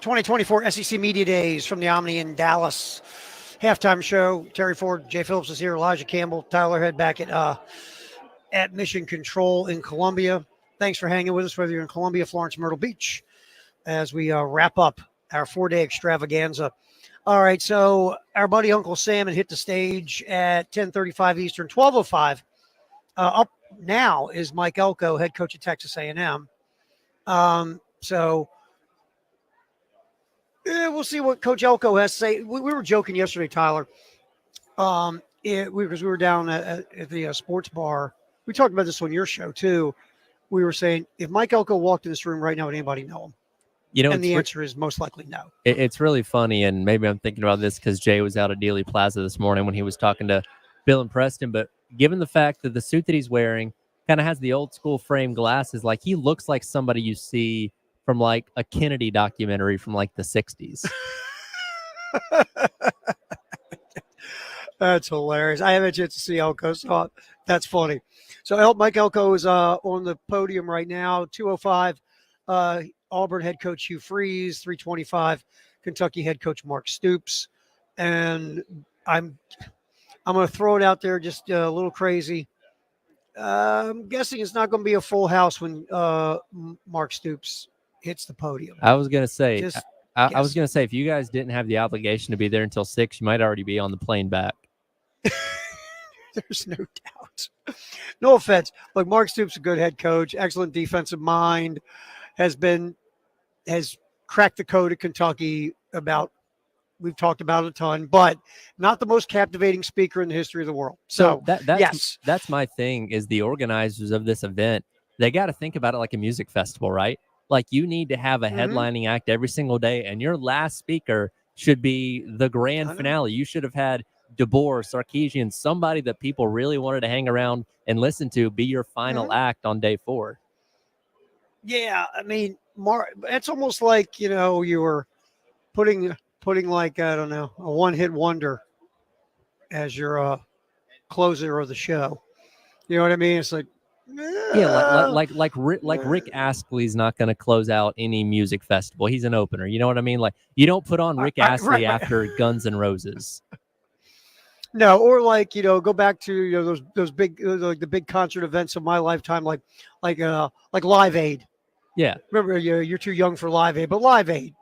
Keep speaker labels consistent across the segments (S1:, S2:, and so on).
S1: 2024 SEC Media Days from the Omni in Dallas. Halftime show. Terry Ford, Jay Phillips is here. Elijah Campbell, Tyler Head back at Mission Control in Columbia. Thanks for hanging with us, whether you're in Columbia, Florence, Myrtle Beach, as we wrap up our 4-day extravaganza. All right, so our buddy Uncle Sam had hit the stage at 10:35 Eastern, 12:05. Up now is Mike Elko, head coach at Texas A&M. So we'll see what Coach Elko has to say. We were joking yesterday, Tyler, because we were down at the sports bar. We talked about this on your show, too. We were saying, if Mike Elko walked in this room right now, would anybody know him? And the answer is most likely no.
S2: It's really funny, and maybe I'm thinking about this because Jay was out at Dealey Plaza this morning when he was talking to Bill and Preston, but given the fact that the suit that he's wearing kind of has the old school frame glasses, like he looks like somebody you see from like a Kennedy documentary from like the 60s.
S1: That's hilarious. I haven't yet to see Elko, so that's funny. So Mike Elko is on the podium right now, 205. Auburn head coach Hugh Freeze, 325. Kentucky head coach Mark Stoops. And I'm going to throw it out there just a little crazy. I'm guessing it's not going to be a full house when Mark Stoops hits the podium.
S2: I was going to say, I was going to say, if you guys didn't have the obligation to be there until 6, you might already be on the plane back.
S1: There's no doubt. No offense. Look, Mark Stoops is a good head coach, excellent defensive mind, has cracked the code at Kentucky we've talked about it a ton, but not the most captivating speaker in the history of the world. So
S2: that's my thing is the organizers of this event, they got to think about it like a music festival, right? Like you need to have a headlining act every single day, and your last speaker should be the grand finale. You should have had DeBoer, Sarkisian, somebody that people really wanted to hang around and listen to be your final act on day 4.
S1: Yeah, I mean, it's almost like, you were putting like, I don't know, a one-hit wonder as your closer of the show. You know what I mean? It's like,
S2: like Rick Astley's not going to close out any music festival. He's an opener. You know what I mean? Like you don't put on Rick Astley after Guns N' Roses.
S1: No, or like, go back to those big like the big concert events of my lifetime, like Live Aid.
S2: Yeah.
S1: Remember, you're too young for Live Aid, but Live Aid,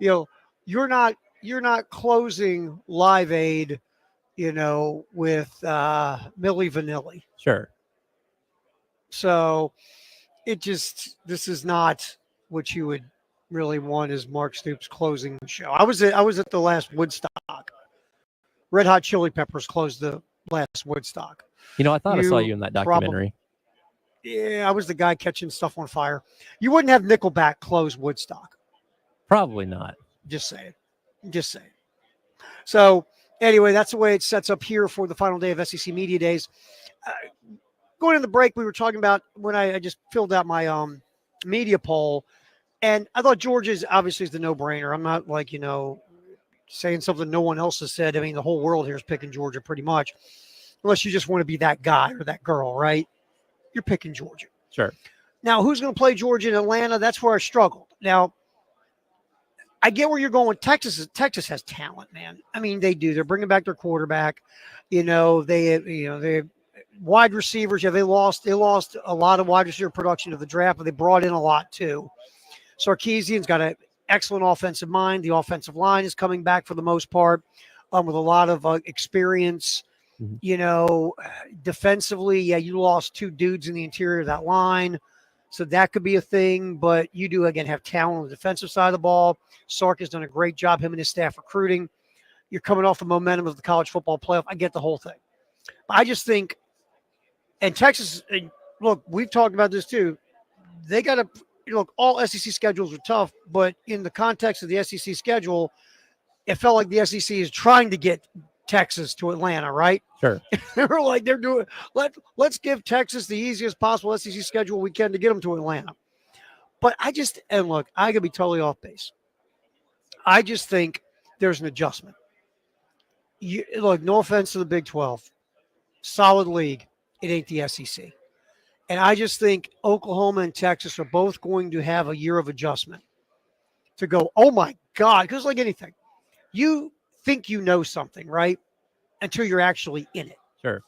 S1: you're not closing Live Aid, with Milli Vanilli.
S2: Sure.
S1: So this is not what you would really want as Mark Stoops closing the show. I was at the last Woodstock. Red Hot Chili Peppers closed the last Woodstock.
S2: I thought I saw you in that documentary.
S1: Yeah, I was the guy catching stuff on fire. You wouldn't have Nickelback close Woodstock.
S2: Probably not.
S1: Just saying. So anyway, that's the way it sets up here for the final day of SEC Media Days. Going in the break, we were talking about when I just filled out my media poll, and I thought Georgia's obviously is the no-brainer. I'm not like, saying something no one else has said. I mean, the whole world here is picking Georgia pretty much, unless you just want to be that guy or that girl, right? You're picking Georgia.
S2: Sure.
S1: Now, who's going to play Georgia in Atlanta? That's where I struggled. Now, I get where you're going with Texas. Texas has talent, man. I mean, they do. They're bringing back their quarterback. They wide receivers. Yeah, they lost a lot of wide receiver production of the draft, but they brought in a lot too. Sarkisian's got an excellent offensive mind. The offensive line is coming back for the most part, with a lot of experience. Defensively, you lost 2 dudes in the interior of that line. So that could be a thing, but you do, again, have talent on the defensive side of the ball. Sark has done a great job, him and his staff recruiting. You're coming off the momentum of the college football playoff. I get the whole thing. But I just think, and Texas, look, we've talked about this too. They got to, look, all SEC schedules are tough, but in the context of the SEC schedule, it felt like the SEC is trying to get Texas to Atlanta, right?
S2: Sure.
S1: they're doing, let's give Texas the easiest possible SEC schedule we can to get them to Atlanta. But look, I could be totally off base. I just think there's an adjustment. Look, no offense to the Big 12. Solid league. It ain't the SEC. And I just think Oklahoma and Texas are both going to have a year of adjustment to go, oh my God, because like anything, you think you know something, right? Until you're actually in it.
S2: Sure.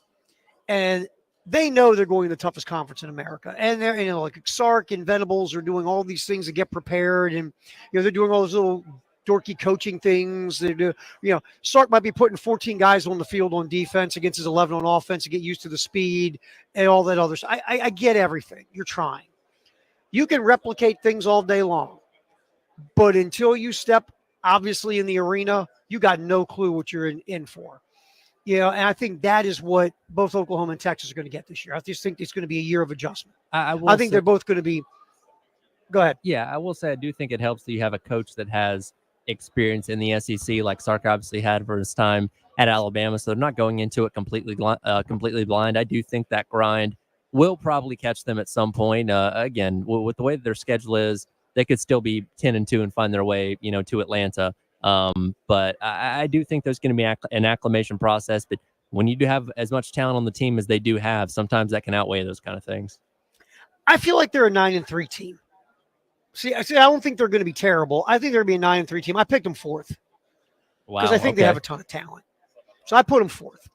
S1: And they know they're going to the toughest conference in America. And they're, like Sark and Venables are doing all these things to get prepared. And, they're doing all those little dorky coaching things. They do, Sark might be putting 14 guys on the field on defense against his 11 on offense to get used to the speed and all that other stuff. I get everything. You're trying. You can replicate things all day long. But until you step, obviously, in the arena, you got no clue what you're in for. And I think that is what both Oklahoma and Texas are going to get this year. I just think it's going to be a year of adjustment. I think they're both going to be. Go ahead.
S2: Yeah, I will say I do think it helps that you have a coach that has experience in the SEC, like Sark obviously had for his time at Alabama. So they're not going into it completely blind. I do think that grind will probably catch them at some point. Again, with the way that their schedule is, they could still be 10-2 and find their way, to Atlanta. But I do think there's going to be an acclimation process. But when you do have as much talent on the team as they do have, sometimes that can outweigh those kind of things.
S1: I feel like they're a 9-3 team. See, I don't think they're going to be terrible. I think they're going to be a 9-3 team. I picked them fourth.
S2: Wow.
S1: Because I think they have a ton of talent. So I put them fourth.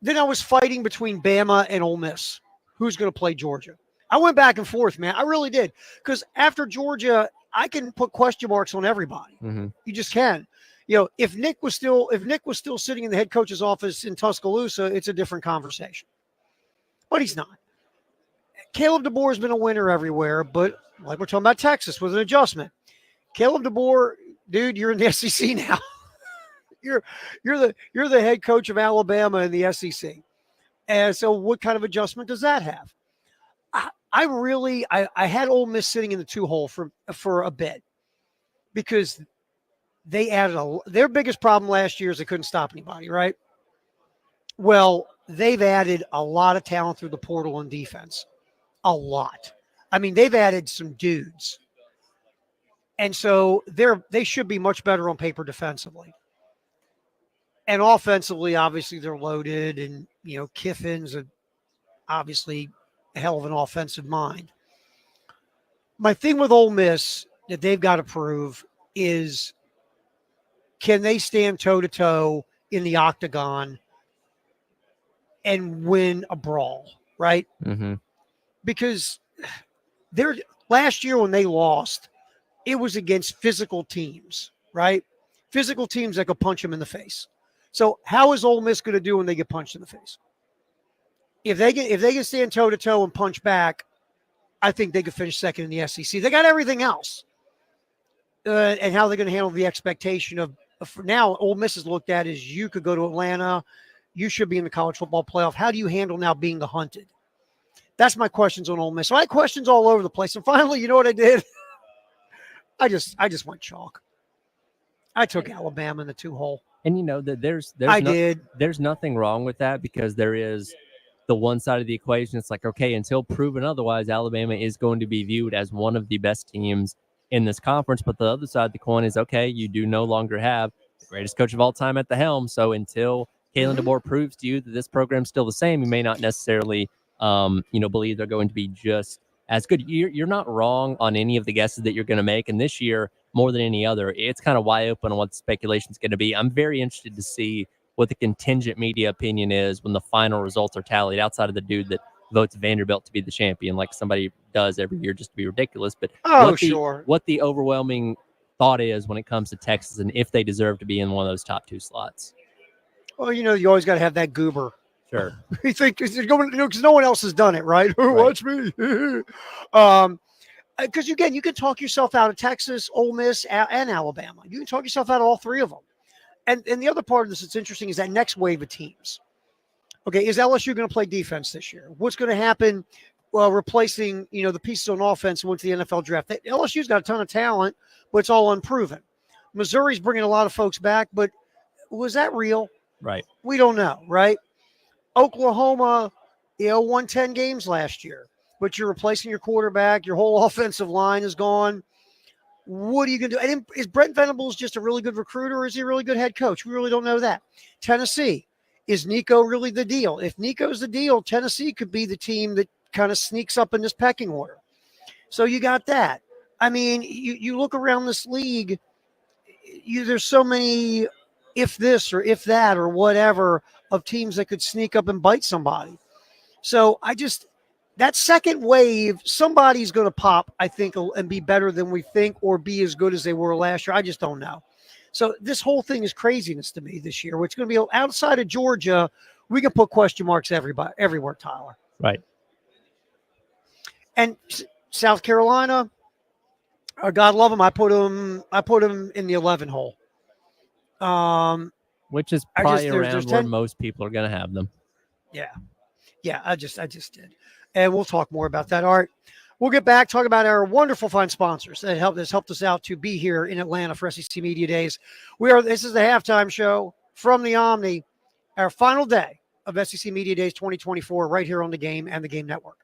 S1: Then I was fighting between Bama and Ole Miss. Who's going to play Georgia? I went back and forth, man. I really did. Because after Georgia, I can put question marks on everybody.
S2: Mm-hmm.
S1: You just can. If Nick was still sitting in the head coach's office in Tuscaloosa, it's a different conversation. But he's not. Caleb DeBoer has been a winner everywhere, but like we're talking about Texas with an adjustment. Caleb DeBoer, dude, you're in the SEC now. you're the head coach of Alabama in the SEC. And so what kind of adjustment does that have? I had Ole Miss sitting in the 2-hole for a bit because they added their biggest problem last year is they couldn't stop anybody, right? Well, they've added a lot of talent through the portal on defense. A lot. I mean, they've added some dudes. And so they should be much better on paper defensively. And offensively, obviously, they're loaded. And, Kiffin's obviously a hell of an offensive mind. My thing with Ole Miss that they've got to prove is, can they stand toe-to-toe in the octagon and win a brawl, right?
S2: Mm-hmm.
S1: Because last year when they lost, it was against physical teams, right? Physical teams that could punch them in the face. So how is Ole Miss going to do when they get punched in the face? If they can stand toe to toe and punch back, I think they could finish second in the SEC. They got everything else, and how they're going to handle the expectation of now. Ole Miss is looked at as you could go to Atlanta, you should be in the college football playoff. How do you handle now being the hunted? That's my questions on Ole Miss. So I had questions all over the place. And finally, you know what I did? I just went chalk. I took Alabama in the 2-hole.
S2: And there's nothing wrong with that, because there is the one side of the equation. It's like, okay, until proven otherwise, Alabama is going to be viewed as one of the best teams in this conference. But the other side of the coin is, okay, you do no longer have the greatest coach of all time at the helm. So until Kalen DeBoer proves to you that this program's still the same, you may not necessarily believe they're going to be just as good. You're not wrong on any of the guesses that you're going to make. And this year, more than any other, it's kind of wide open on what the speculation is going to be. I'm very interested to see what the contingent media opinion is when the final results are tallied, outside of the dude that votes Vanderbilt to be the champion, like somebody does every year just to be ridiculous. But what the overwhelming thought is when it comes to Texas, and if they deserve to be in one of those top 2 slots.
S1: Well, you always got to have that goober.
S2: Sure.
S1: You think because no one else has done it, right? Watch me. Because again, you can talk yourself out of Texas, Ole Miss, and Alabama. You can talk yourself out of all 3 of them. And the other part of this that's interesting is that next wave of teams. Okay, is LSU going to play defense this year? What's going to happen? Well, replacing the pieces on offense and went to the NFL draft. LSU's got a ton of talent, but it's all unproven. Missouri's bringing a lot of folks back, but was that real?
S2: Right.
S1: We don't know, right? Oklahoma, won 10 games last year, but you're replacing your quarterback. Your whole offensive line is gone. What are you going to do? And is Brent Venables just a really good recruiter, or is he a really good head coach? We really don't know that. Tennessee, is Nico really the deal? If Nico's the deal, Tennessee could be the team that kind of sneaks up in this pecking order. So you got that. I mean, you look around this league, there's so many if this or if that or whatever of teams that could sneak up and bite somebody. So that second wave, somebody's going to pop, I think, and be better than we think or be as good as they were last year. I just don't know. So this whole thing is craziness to me this year. It's going to be outside of Georgia. We can put question marks everywhere, Tyler.
S2: Right.
S1: And South Carolina, God love them. I put them in the 11 hole.
S2: Which is probably around where most people are going to have them.
S1: Yeah. I just did, and we'll talk more about that. All right, we'll get back talk about our wonderful fine sponsors that helped us out to be here in Atlanta for SEC Media Days. This is the halftime show from the Omni, our final day of SEC Media Days 2024, right here on the Game and the Game Network.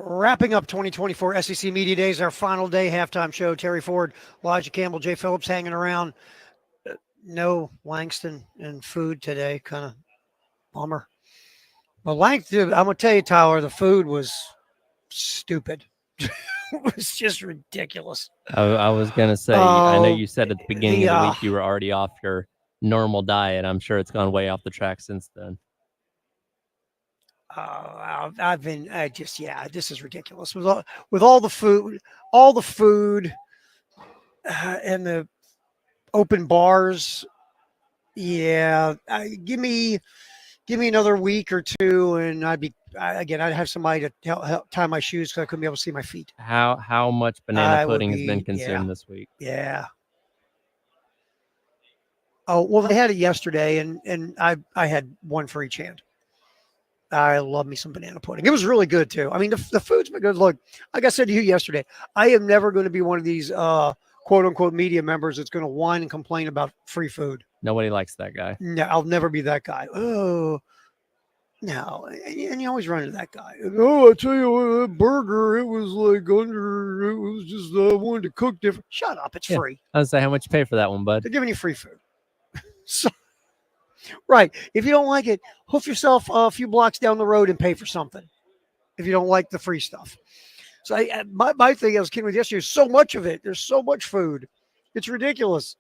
S1: Wrapping up 2024 SEC Media Days, our final day, halftime show. Terry Ford, Elijah Campbell, Jay Phillips hanging around. No Langston and food today. Kind of bummer. But Langston, I'm going to tell you, Tyler, the food was stupid. It was just ridiculous.
S2: I was going to say, I know
S1: Oh,
S2: you said at the beginning of the
S1: the,
S2: week you were already off your normal diet. I'm sure it's gone way off the track since then.
S1: I've been, this is ridiculous. With all the food, and the open bars. Yeah, give me another week or two, and I'd have somebody to help tie my shoes because I couldn't be able to see my feet.
S2: How much banana pudding has been consumed this week?
S1: Yeah. Oh well, they had it yesterday, and I had one for each hand. I love me some banana pudding. It was really good too. I mean, the food's been good. Look, like I said to you yesterday, I am never going to be one of these quote unquote media members that's going to whine and complain about free food.
S2: Nobody likes that guy.
S1: No, I'll never be that guy. Oh, no. And you always run into that guy. Oh, I tell you what, that burger, it was just, I wanted to cook different. Shut up. It's free.
S2: I was say, how much you pay for that one, bud?
S1: They're giving you free food. So, right. If you don't like it, hoof yourself a few blocks down the road and pay for something if you don't like the free stuff. So my thing I was kidding with yesterday is so much of it. There's so much food. It's ridiculous.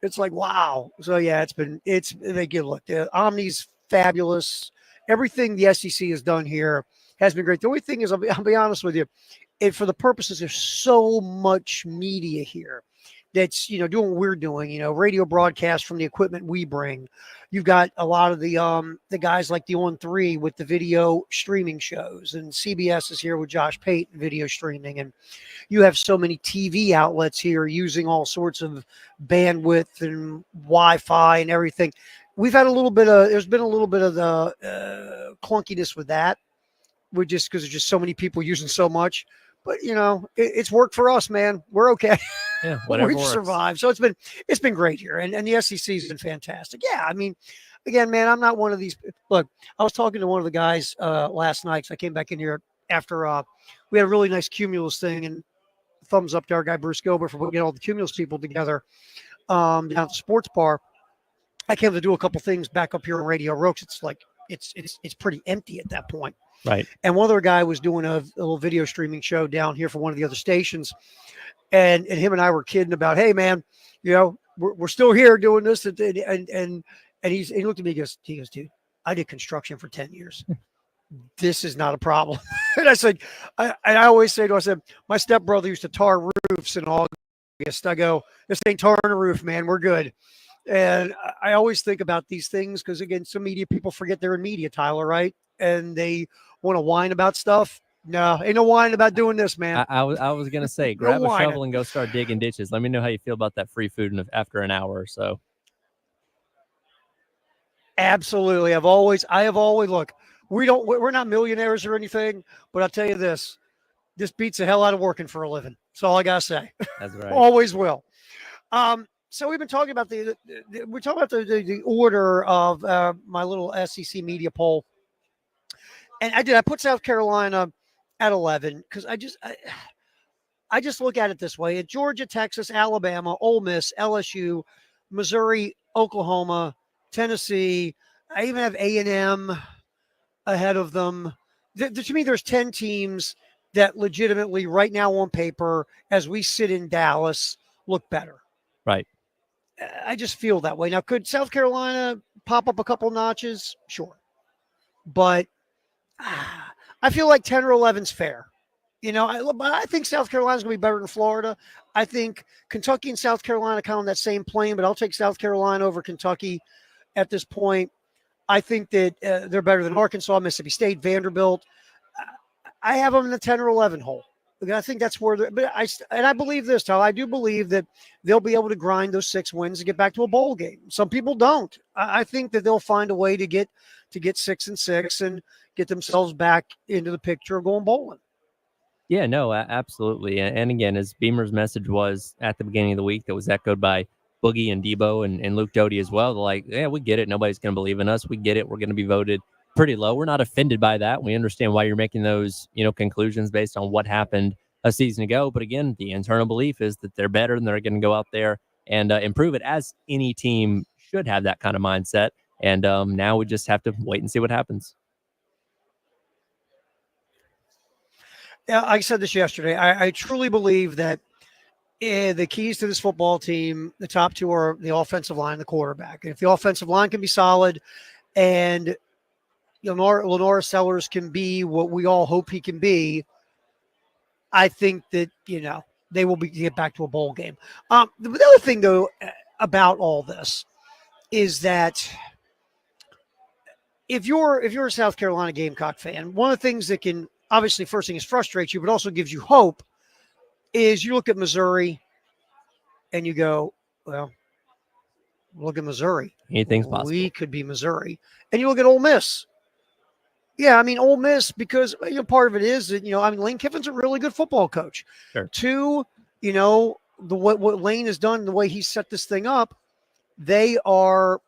S1: It's like, wow. So yeah, they give look. The Omni's fabulous. Everything the SEC has done here has been great. The only thing is, I'll be honest with you, for the purposes, there's so much media here that's, doing what we're doing, radio broadcast from the equipment we bring. You've got a lot of the guys like the On3 with the video streaming shows, and CBS is here with Josh Payton video streaming. And you have so many TV outlets here using all sorts of bandwidth and Wi-Fi and everything. There's been a little bit of the clunkiness with that. Because there's just so many people using so much. But it's worked for us, man. We're okay.
S2: Yeah, whatever
S1: We've
S2: works.
S1: survived. So it's been great here, and the SEC's been fantastic. Yeah, I mean, again, man, I'm not one of these. Look, I was talking to one of the guys last night. So I came back in here after we had a really nice Cumulus thing, and thumbs up to our guy Bruce Gilbert for putting all the Cumulus people together down at the sports bar. I came to do a couple things back up here on Radio Rokes. It's like it's pretty empty at that point.
S2: Right.
S1: And one other guy was doing a little video streaming show down here for one of the other stations. And him and I were kidding about, hey, man, we're still here doing this. And he looked at me, he goes, dude, I did construction for 10 years. This is not a problem. And I said, I always say to him, my stepbrother used to tar roofs in August. I go, this ain't tarring a roof, man. We're good. And I always think about these things because, again, some media people forget they're in media, Tyler, right? And they want to whine about stuff. No, ain't no whining about doing this, man.
S2: I was going to say, grab a shovel and go start digging ditches. Let me know how you feel about that free food after an hour or so.
S1: Absolutely. I have always, look, we're not millionaires or anything, but I'll tell you this beats the hell out of working for a living. That's all I got to say.
S2: That's right.
S1: Always will. So we've been talking about the order of my little SEC media poll. And I put South Carolina at 11 because I just look at it this way: at Georgia, Texas, Alabama, Ole Miss, LSU, Missouri, Oklahoma, Tennessee. I even have A&M ahead of them. To me, there's 10 teams that legitimately, right now on paper, as we sit in Dallas, look better.
S2: Right.
S1: I just feel that way. Now, could South Carolina pop up a couple notches? Sure. But I feel like 10 or 11 is fair. I think South Carolina's going to be better than Florida. I think Kentucky and South Carolina kind of on that same plane, but I'll take South Carolina over Kentucky at this point. I think that they're better than Arkansas, Mississippi State, Vanderbilt. I have them in the 10 or 11 hole. I think that's where I believe this, Tyler. I do believe that they'll be able to grind those 6 wins and get back to a bowl game. Some people don't. I think that they'll find a way to get 6-6 and get themselves back into the picture of going bowling.
S2: Yeah, no, absolutely. And again, as Beamer's message was at the beginning of the week, that was echoed by Boogie and Debo and Luke Doty as well. They're like, yeah, we get it. Nobody's going to believe in us. We get it. We're going to be voted pretty low. We're not offended by that. We understand why you're making those, conclusions based on what happened a season ago. But again, the internal belief is that they're better and they're going to go out there and improve it, as any team should have that kind of mindset. And now we just have to wait and see what happens.
S1: Yeah, I said this yesterday. I truly believe that the keys to this football team, the top two are the offensive line and the quarterback. And if the offensive line can be solid and Lenora Sellers can be what we all hope he can be, I think that, they will get back to a bowl game. The other thing, though, about all this is that if you're a South Carolina Gamecock fan, one of the things that can obviously first thing is frustrate you, but also gives you hope is you look at Missouri and you go, well, look at Missouri.
S2: Anything's possible.
S1: We could be Missouri. And you look at Ole Miss. Yeah, I mean, Ole Miss, because part of it is that, Lane Kiffin's a really good football coach.
S2: Sure.
S1: Two, what Lane has done, the way he set this thing up, they're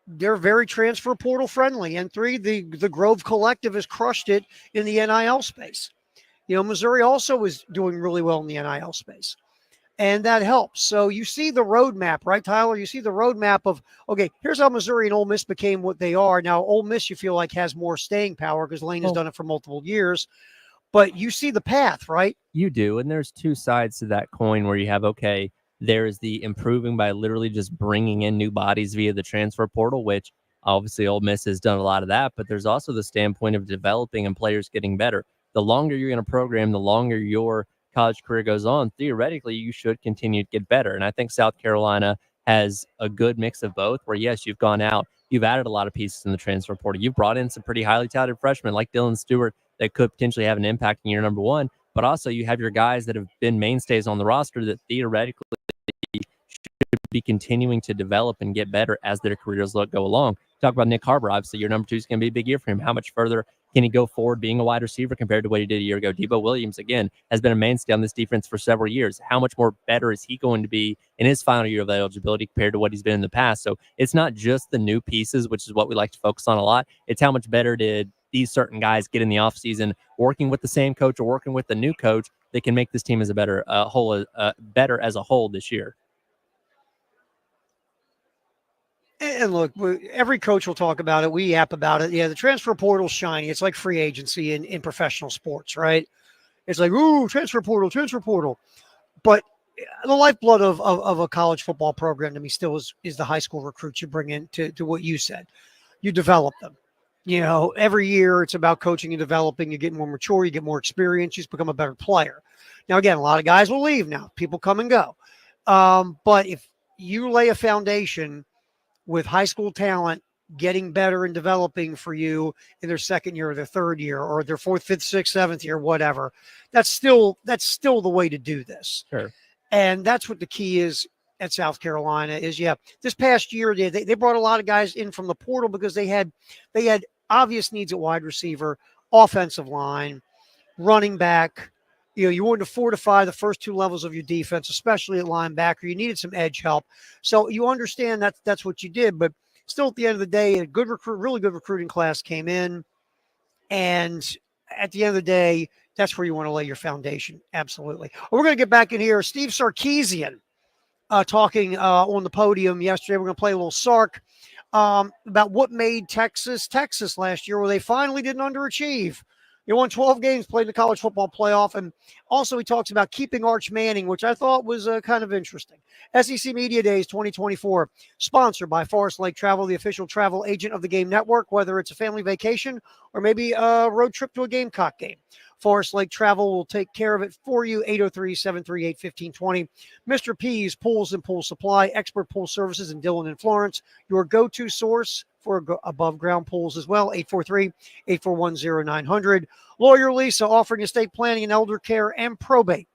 S1: very transfer portal friendly. And three, the Grove Collective has crushed it in the NIL space. Missouri also is doing really well in the NIL space. And that helps. So you see the roadmap, right, Tyler? You see the roadmap of, okay, here's how Missouri and Ole Miss became what they are. Now, Ole Miss, you feel like, has more staying power because Lane has done it for multiple years. But you see the path, right?
S2: You do. And there's two sides to that coin where you have, okay, there's the improving by literally just bringing in new bodies via the transfer portal, which obviously Ole Miss has done a lot of that. But there's also the standpoint of developing and players getting better. The longer you're in a program, the longer your college career goes on, theoretically, you should continue to get better. And I think South Carolina has a good mix of both, where, yes, you've gone out, you've added a lot of pieces in the transfer portal. You've brought in some pretty highly touted freshmen like Dylan Stewart that could potentially have an impact in year number one. But also you have your guys that have been mainstays on the roster that theoretically should be continuing to develop and get better as their careers go along. Talk about Nick Harbor. Obviously, year number two is going to be a big year for him. How much further can he go forward being a wide receiver compared to what he did a year ago? Debo Williams, again, has been a mainstay on this defense for several years. How much more better is he going to be in his final year of eligibility compared to what he's been in the past? So it's not just the new pieces, which is what we like to focus on a lot. It's how much better did these certain guys get in the offseason working with the same coach or working with the new coach that can make this team as a better better as a whole this year.
S1: And look, every coach will talk about it. We yap about it. Yeah, the transfer portal's shiny. It's like free agency in professional sports, right? It's like, ooh, transfer portal. But the lifeblood of a college football program to me still is the high school recruits you bring in to what you said. You develop them. Every year it's about coaching and developing. You get more mature, you get more experience, you just become a better player. Now, again, a lot of guys will leave now. People come and go. But if you lay a foundation with high school talent getting better and developing for you in their second year or their third year or their fourth, fifth, sixth, seventh year, whatever, that's still the way to do this.
S2: Sure.
S1: And that's what the key is at South Carolina is, this past year, they brought a lot of guys in from the portal because they had obvious needs at wide receiver, offensive line, running back. You wanted to fortify the first two levels of your defense, especially at linebacker. You needed some edge help. So you understand that's what you did. But still, at the end of the day, a really good recruiting class came in. And at the end of the day, that's where you want to lay your foundation. Absolutely. Well, we're going to get back in here. Steve Sarkisian talking on the podium yesterday. We're going to play a little Sark about what made Texas last year, where they finally didn't underachieve. He won 12 games, played in the college football playoff. And also he talks about keeping Arch Manning, which I thought was kind of interesting. SEC Media Days 2024, sponsored by Forest Lake Travel, the official travel agent of the Game Network, whether it's a family vacation or maybe a road trip to a Gamecock game. Forest Lake Travel will take care of it for you. 803-738-1520. Mr. P's Pools and Pool Supply, expert pool services in Dillon and Florence, your go-to source for above ground pools as well. 843-841-0900. Lawyer Lisa, offering estate planning and elder care and probate.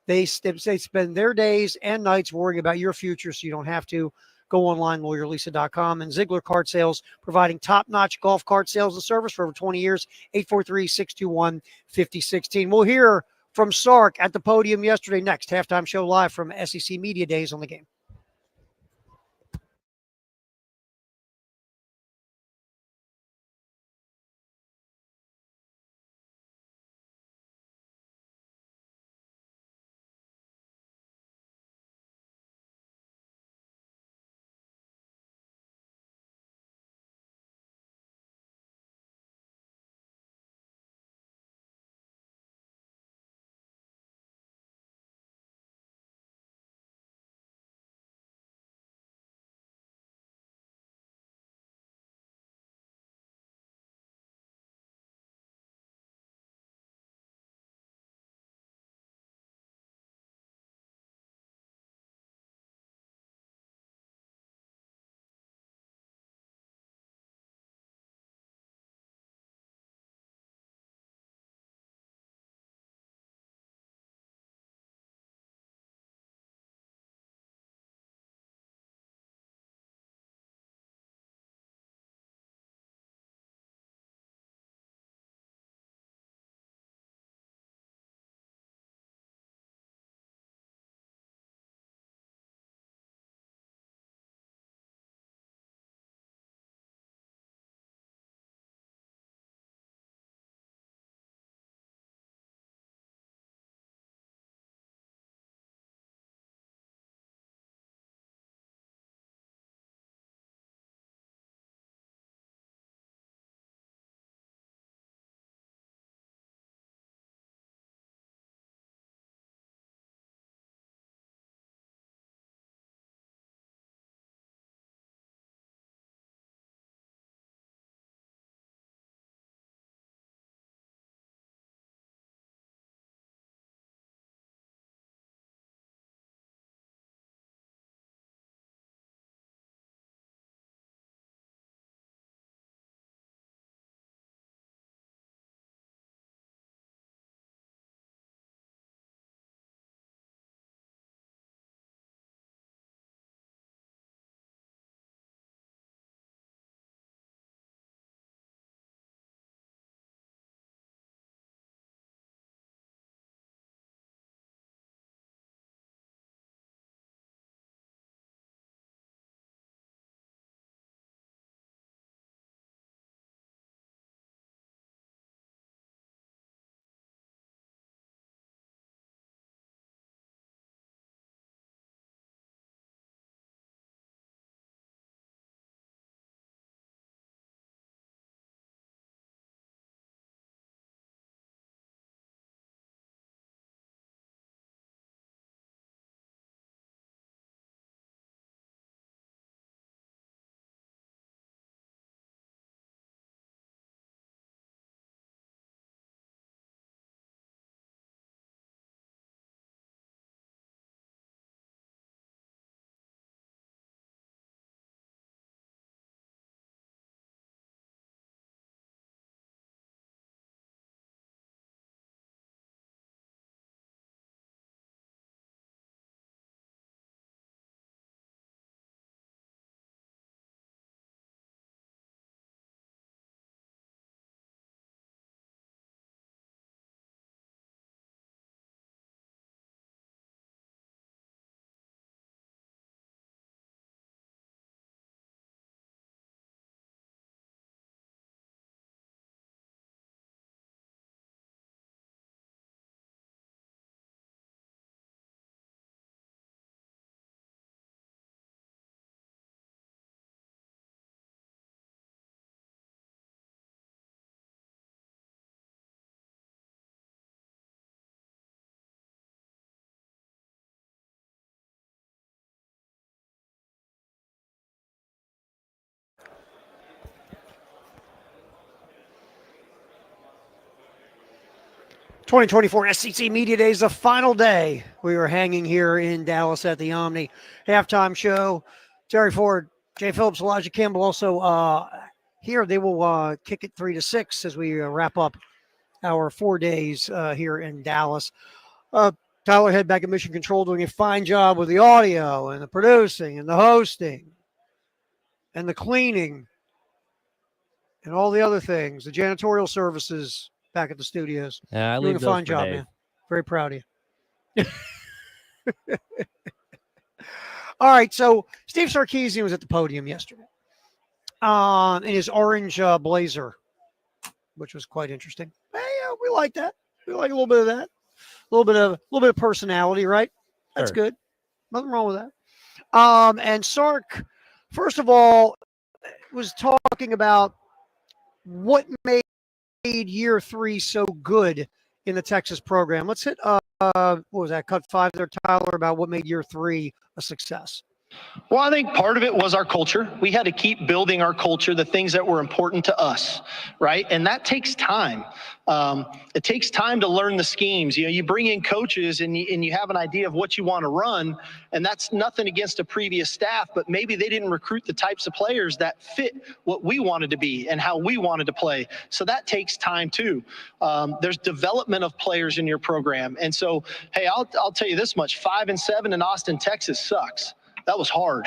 S1: They spend their days and nights worrying about your future so you don't have to. Go online, lawyerlisa.com. And Ziegler Kart Sales, providing top-notch golf cart sales and service for over 20 years. 843-621-5016. We'll hear from Sark at the podium yesterday next. Halftime show live from SEC Media Days on the Game. 2024 SEC Media Days, the final day. We were hanging here in Dallas at the Omni. Halftime show. Terry Ford, Jay Phillips, Elijah Campbell also here. They will kick it 3 to 6 as we wrap up our 4 days here in Dallas. Tyler Head back at Mission Control doing a fine job with the audio and the producing and the hosting and the cleaning and all the other things, the janitorial services back at the studios.
S2: Yeah, I
S1: Doing
S2: leave
S1: a
S2: those
S1: fine
S2: for
S1: job,
S2: Dave.
S1: man. Very proud of you. All right, so Steve Sarkisian was at the podium yesterday in his orange blazer, which was quite interesting. Hey, yeah, we like that. We like a little bit of that. A little bit of personality, right? That's
S2: Sure.
S1: good. Nothing wrong with that. And Sark, first of all, was talking about what made year 3 so good in the Texas program. Let's hit what was that, cut 5 there, Tyler, about what made year 3 a success.
S3: Well, I think part of it was our culture. We had to keep building our culture, the things that were important to us, right? And that takes time. It takes time to learn the schemes. You know, you bring in coaches and you have an idea of what you want to run, and that's nothing against a previous staff, but maybe they didn't recruit the types of players that fit what we wanted to be and how we wanted to play. So that takes time too. There's development of players in your program. And so, hey, I'll tell you this much, 5-7 in Austin, Texas sucks. That was hard.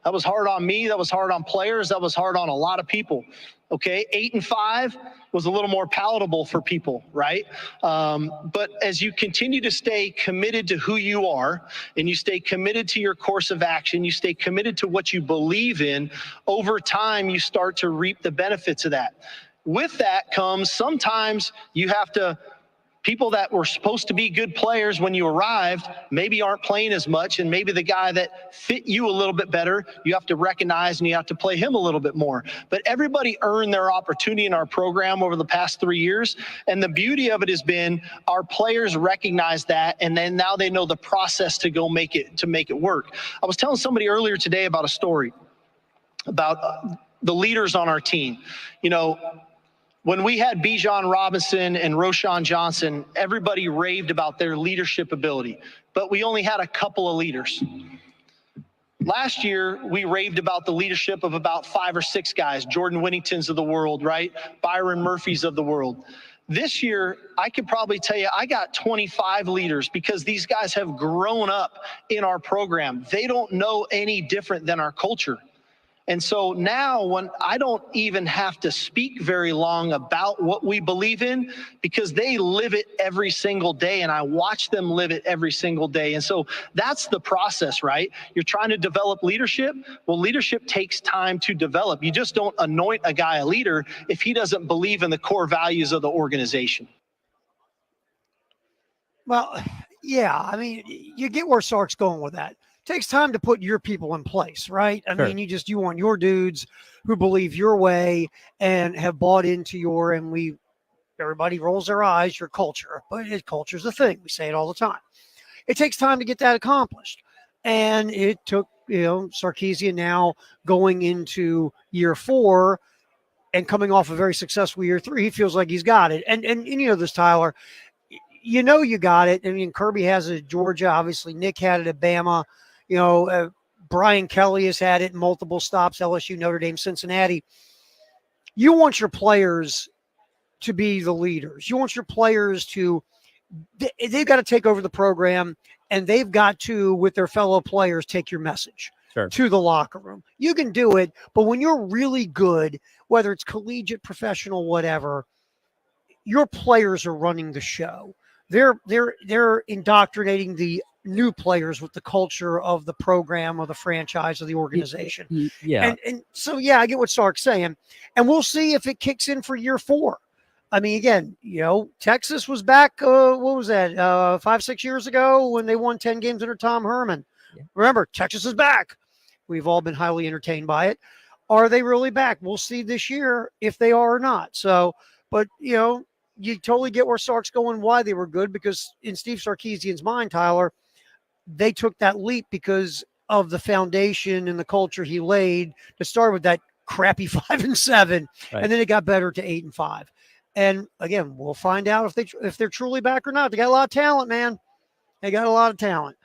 S3: That was hard on me. That was hard on players. That was hard on a lot of people. Okay, 8-5 was a little more palatable for people, right? But as you continue to stay committed to who you are, and you stay committed to your course of action, you stay committed to what you believe in, over time you start to reap the benefits of that. With that comes sometimes you have to, people that were supposed to be good players when you arrived maybe aren't playing as much, and maybe the guy that fit you a little bit better, you have to recognize and you have to play him a little bit more. But everybody earned their opportunity in our program over the past 3 years, and the beauty of it has been our players recognize that, and then now they know the process to go make it work. I was telling somebody earlier today about a story about the leaders on our team. You know, when we had Bijan Robinson and Roschon Johnson, everybody raved about their leadership ability, but we only had a couple of leaders. Last year, we raved about the leadership of about 5 or 6 guys, Jordan Whittingtons of the world, right? Byron Murphys of the world. This year, I could probably tell you I got 25 leaders because these guys have grown up in our program. They don't know any different than our culture. And so now when I don't even have to speak very long about what we believe in, because they live it every single day and I watch them live it every single day. And so that's the process, right? You're trying to develop leadership. Well, leadership takes time to develop. You just don't anoint a guy a leader if he doesn't believe in the core values of the organization.
S1: Well, yeah, I mean, you get where Sark's going with that. Takes time to put your people in place, right? I
S2: Sure.
S1: mean, you want your dudes who believe your way and have bought into your, and everybody rolls their eyes, your culture, but culture's a thing. We say it all the time. It takes time to get that accomplished. And it took, Sarkisian now going into year 4 and coming off a very successful year 3, he feels like he's got it. And you know this, Tyler, you got it. I mean, Kirby has it at Georgia. Obviously, Nick had it at Bama. Brian Kelly has had it in multiple stops, LSU, Notre Dame, Cincinnati. You want your players to be the leaders. You want your players they've got to take over the program, and they've got to, with their fellow players, take your message to the locker room. You can do it, but when you're really good, whether it's collegiate, professional, whatever, your players are running the show. They're indoctrinating the new players with the culture of the program or the franchise or the organization.
S2: Yeah.
S1: And so, yeah, I get what Sark's saying. And we'll see if it kicks in for year 4. I mean, again, Texas was back, what was that, 5-6 years ago when they won 10 games under Tom Herman. Yeah. Remember, Texas is back. We've all been highly entertained by it. Are they really back? We'll see this year if they are or not. So, but, you totally get where Sark's going, why they were good, because in Steve Sarkisian's mind, Tyler, they took that leap because of the foundation and the culture he laid to start with that crappy 5-7, right. And then it got better to 8-5. And again, we'll find out if they're truly back or not. They got a lot of talent, man. They got a lot of talent.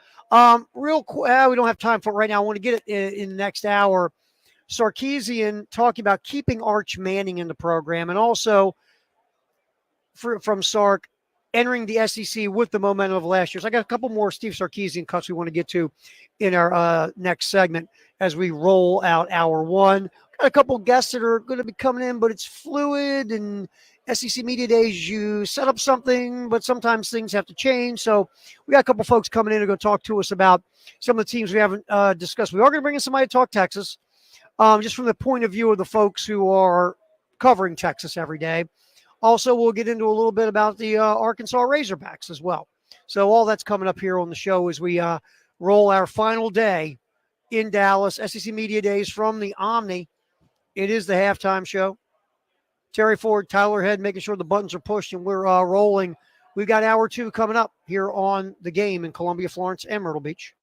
S1: Real quick, we don't have time for it right now. I want to get it in the next hour. Sarkisian talking about keeping Arch Manning in the program, and also from Sark entering the SEC with the momentum of last year. So I got a couple more Steve Sarkisian cuts we want to get to in our next segment as we roll out hour one. Got a couple guests that are going to be coming in, but it's fluid, and SEC Media Days, you set up something, but sometimes things have to change. So we got a couple folks coming in to go talk to us about some of the teams we haven't discussed. We are going to bring in somebody to talk Texas, just from the point of view of the folks who are covering Texas every day. Also, we'll get into a little bit about the Arkansas Razorbacks as well. So all that's coming up here on the show as we roll our final day in Dallas, SEC Media Days from the Omni. It is the halftime show. Terry Ford, Tyler Head, making sure the buttons are pushed, and we're rolling. We've got hour two coming up here on The Game in Columbia, Florence, and Myrtle Beach.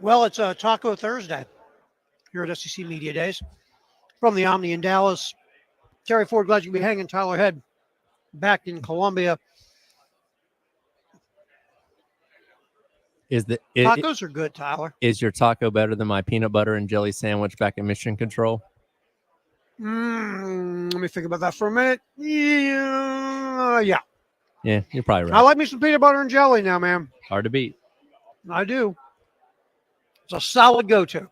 S1: Well, it's a Taco Thursday here at SEC Media Days from the Omni in Dallas. Terry Ford, glad you can be hanging. Tyler Head back in Columbia. Tacos are good, Tyler.
S2: Is your taco better than my peanut butter and jelly sandwich back in Mission Control?
S1: Let me think about that for a minute. Yeah.
S2: Yeah, you're probably
S1: I
S2: right.
S1: like me some peanut butter and jelly now, man.
S2: Hard to beat.
S1: I do. It's a solid go-to.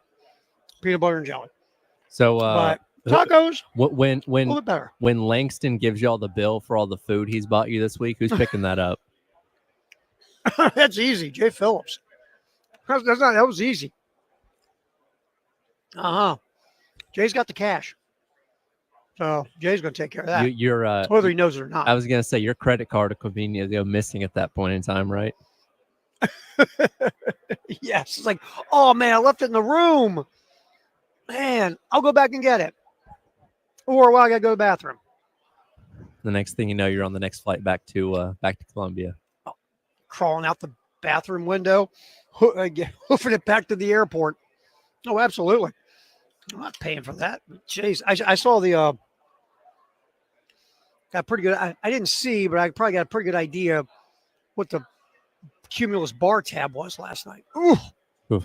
S1: Peanut butter and jelly.
S2: So,
S1: But tacos, a
S2: when
S1: little bit better.
S2: when Langston gives y'all the bill for all the food he's bought you this week, who's picking that up?
S1: That's easy. Jay Phillips. That was easy. Jay's got the cash. So Jay's going to take care of that,
S2: You're
S1: whether he knows it or not.
S2: I was gonna say your credit card at convenience go missing at that point in time, right?
S1: Yes. It's like, oh, man, I left it in the room. Man, I'll go back and get it. Or, well, I got to go to the bathroom.
S2: The next thing you know, you're on the next flight back to Columbia.
S1: Crawling out the bathroom window, hoofing it back to the airport. Oh, absolutely. I'm not paying for that. Jeez, I saw the got pretty good. I didn't see, but I probably got a pretty good idea what the Cumulus bar tab was last night. Ooh.
S2: Oof.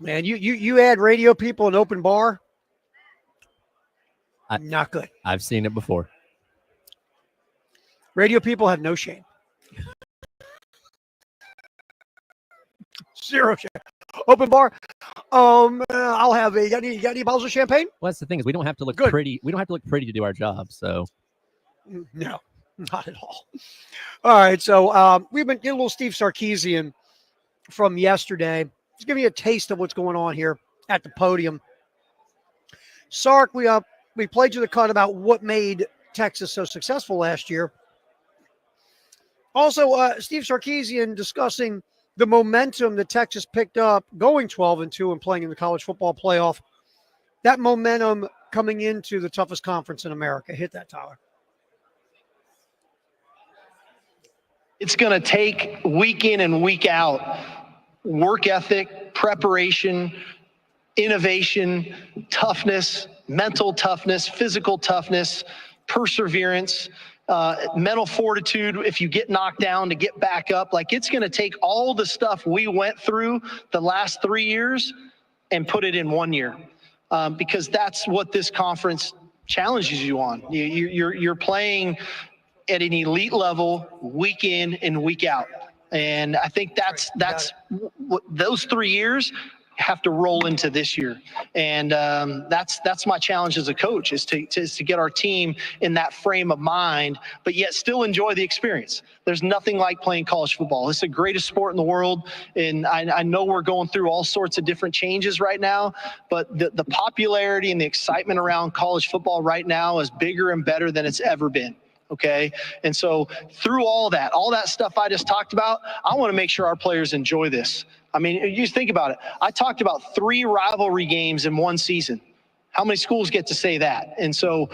S1: Man, you add radio people an open bar. Not good.
S2: I've seen it before.
S1: Radio people have no shame. Zero shame. Open bar. I'll have a. You got any bottles of champagne?
S2: Well, that's the thing is we don't have to look
S1: Good.
S2: pretty. We don't have to look pretty to do our job. So
S1: No, not at all. All right, so we've been getting a little Steve Sarkisian from yesterday. Just giving you a taste of what's going on here at the podium. Sark, we played you the cut about what made Texas so successful last year. Also, Steve Sarkisian discussing the momentum that Texas picked up going 12-2 and playing in the college football playoff. That momentum coming into the toughest conference in America. Hit that, Tyler.
S3: It's going to take week in and week out work ethic, preparation, innovation, toughness, mental toughness, physical toughness, perseverance, mental fortitude if you get knocked down to get back up. Like, it's going to take all the stuff we went through the last 3 years and put it in 1 year, because that's what this conference challenges you on. You're playing at an elite level week in and week out. And I think that's what those 3 years have to roll into this year. And that's my challenge as a coach is to get our team in that frame of mind, but yet still enjoy the experience. There's nothing like playing college football. It's the greatest sport in the world. And I know we're going through all sorts of different changes right now, but the popularity and the excitement around college football right now is bigger and better than it's ever been. Okay. And so through all that stuff I just talked about, I want to make sure our players enjoy this. I mean, you think about it. I talked about 3 rivalry games in one season. How many schools get to say that? And so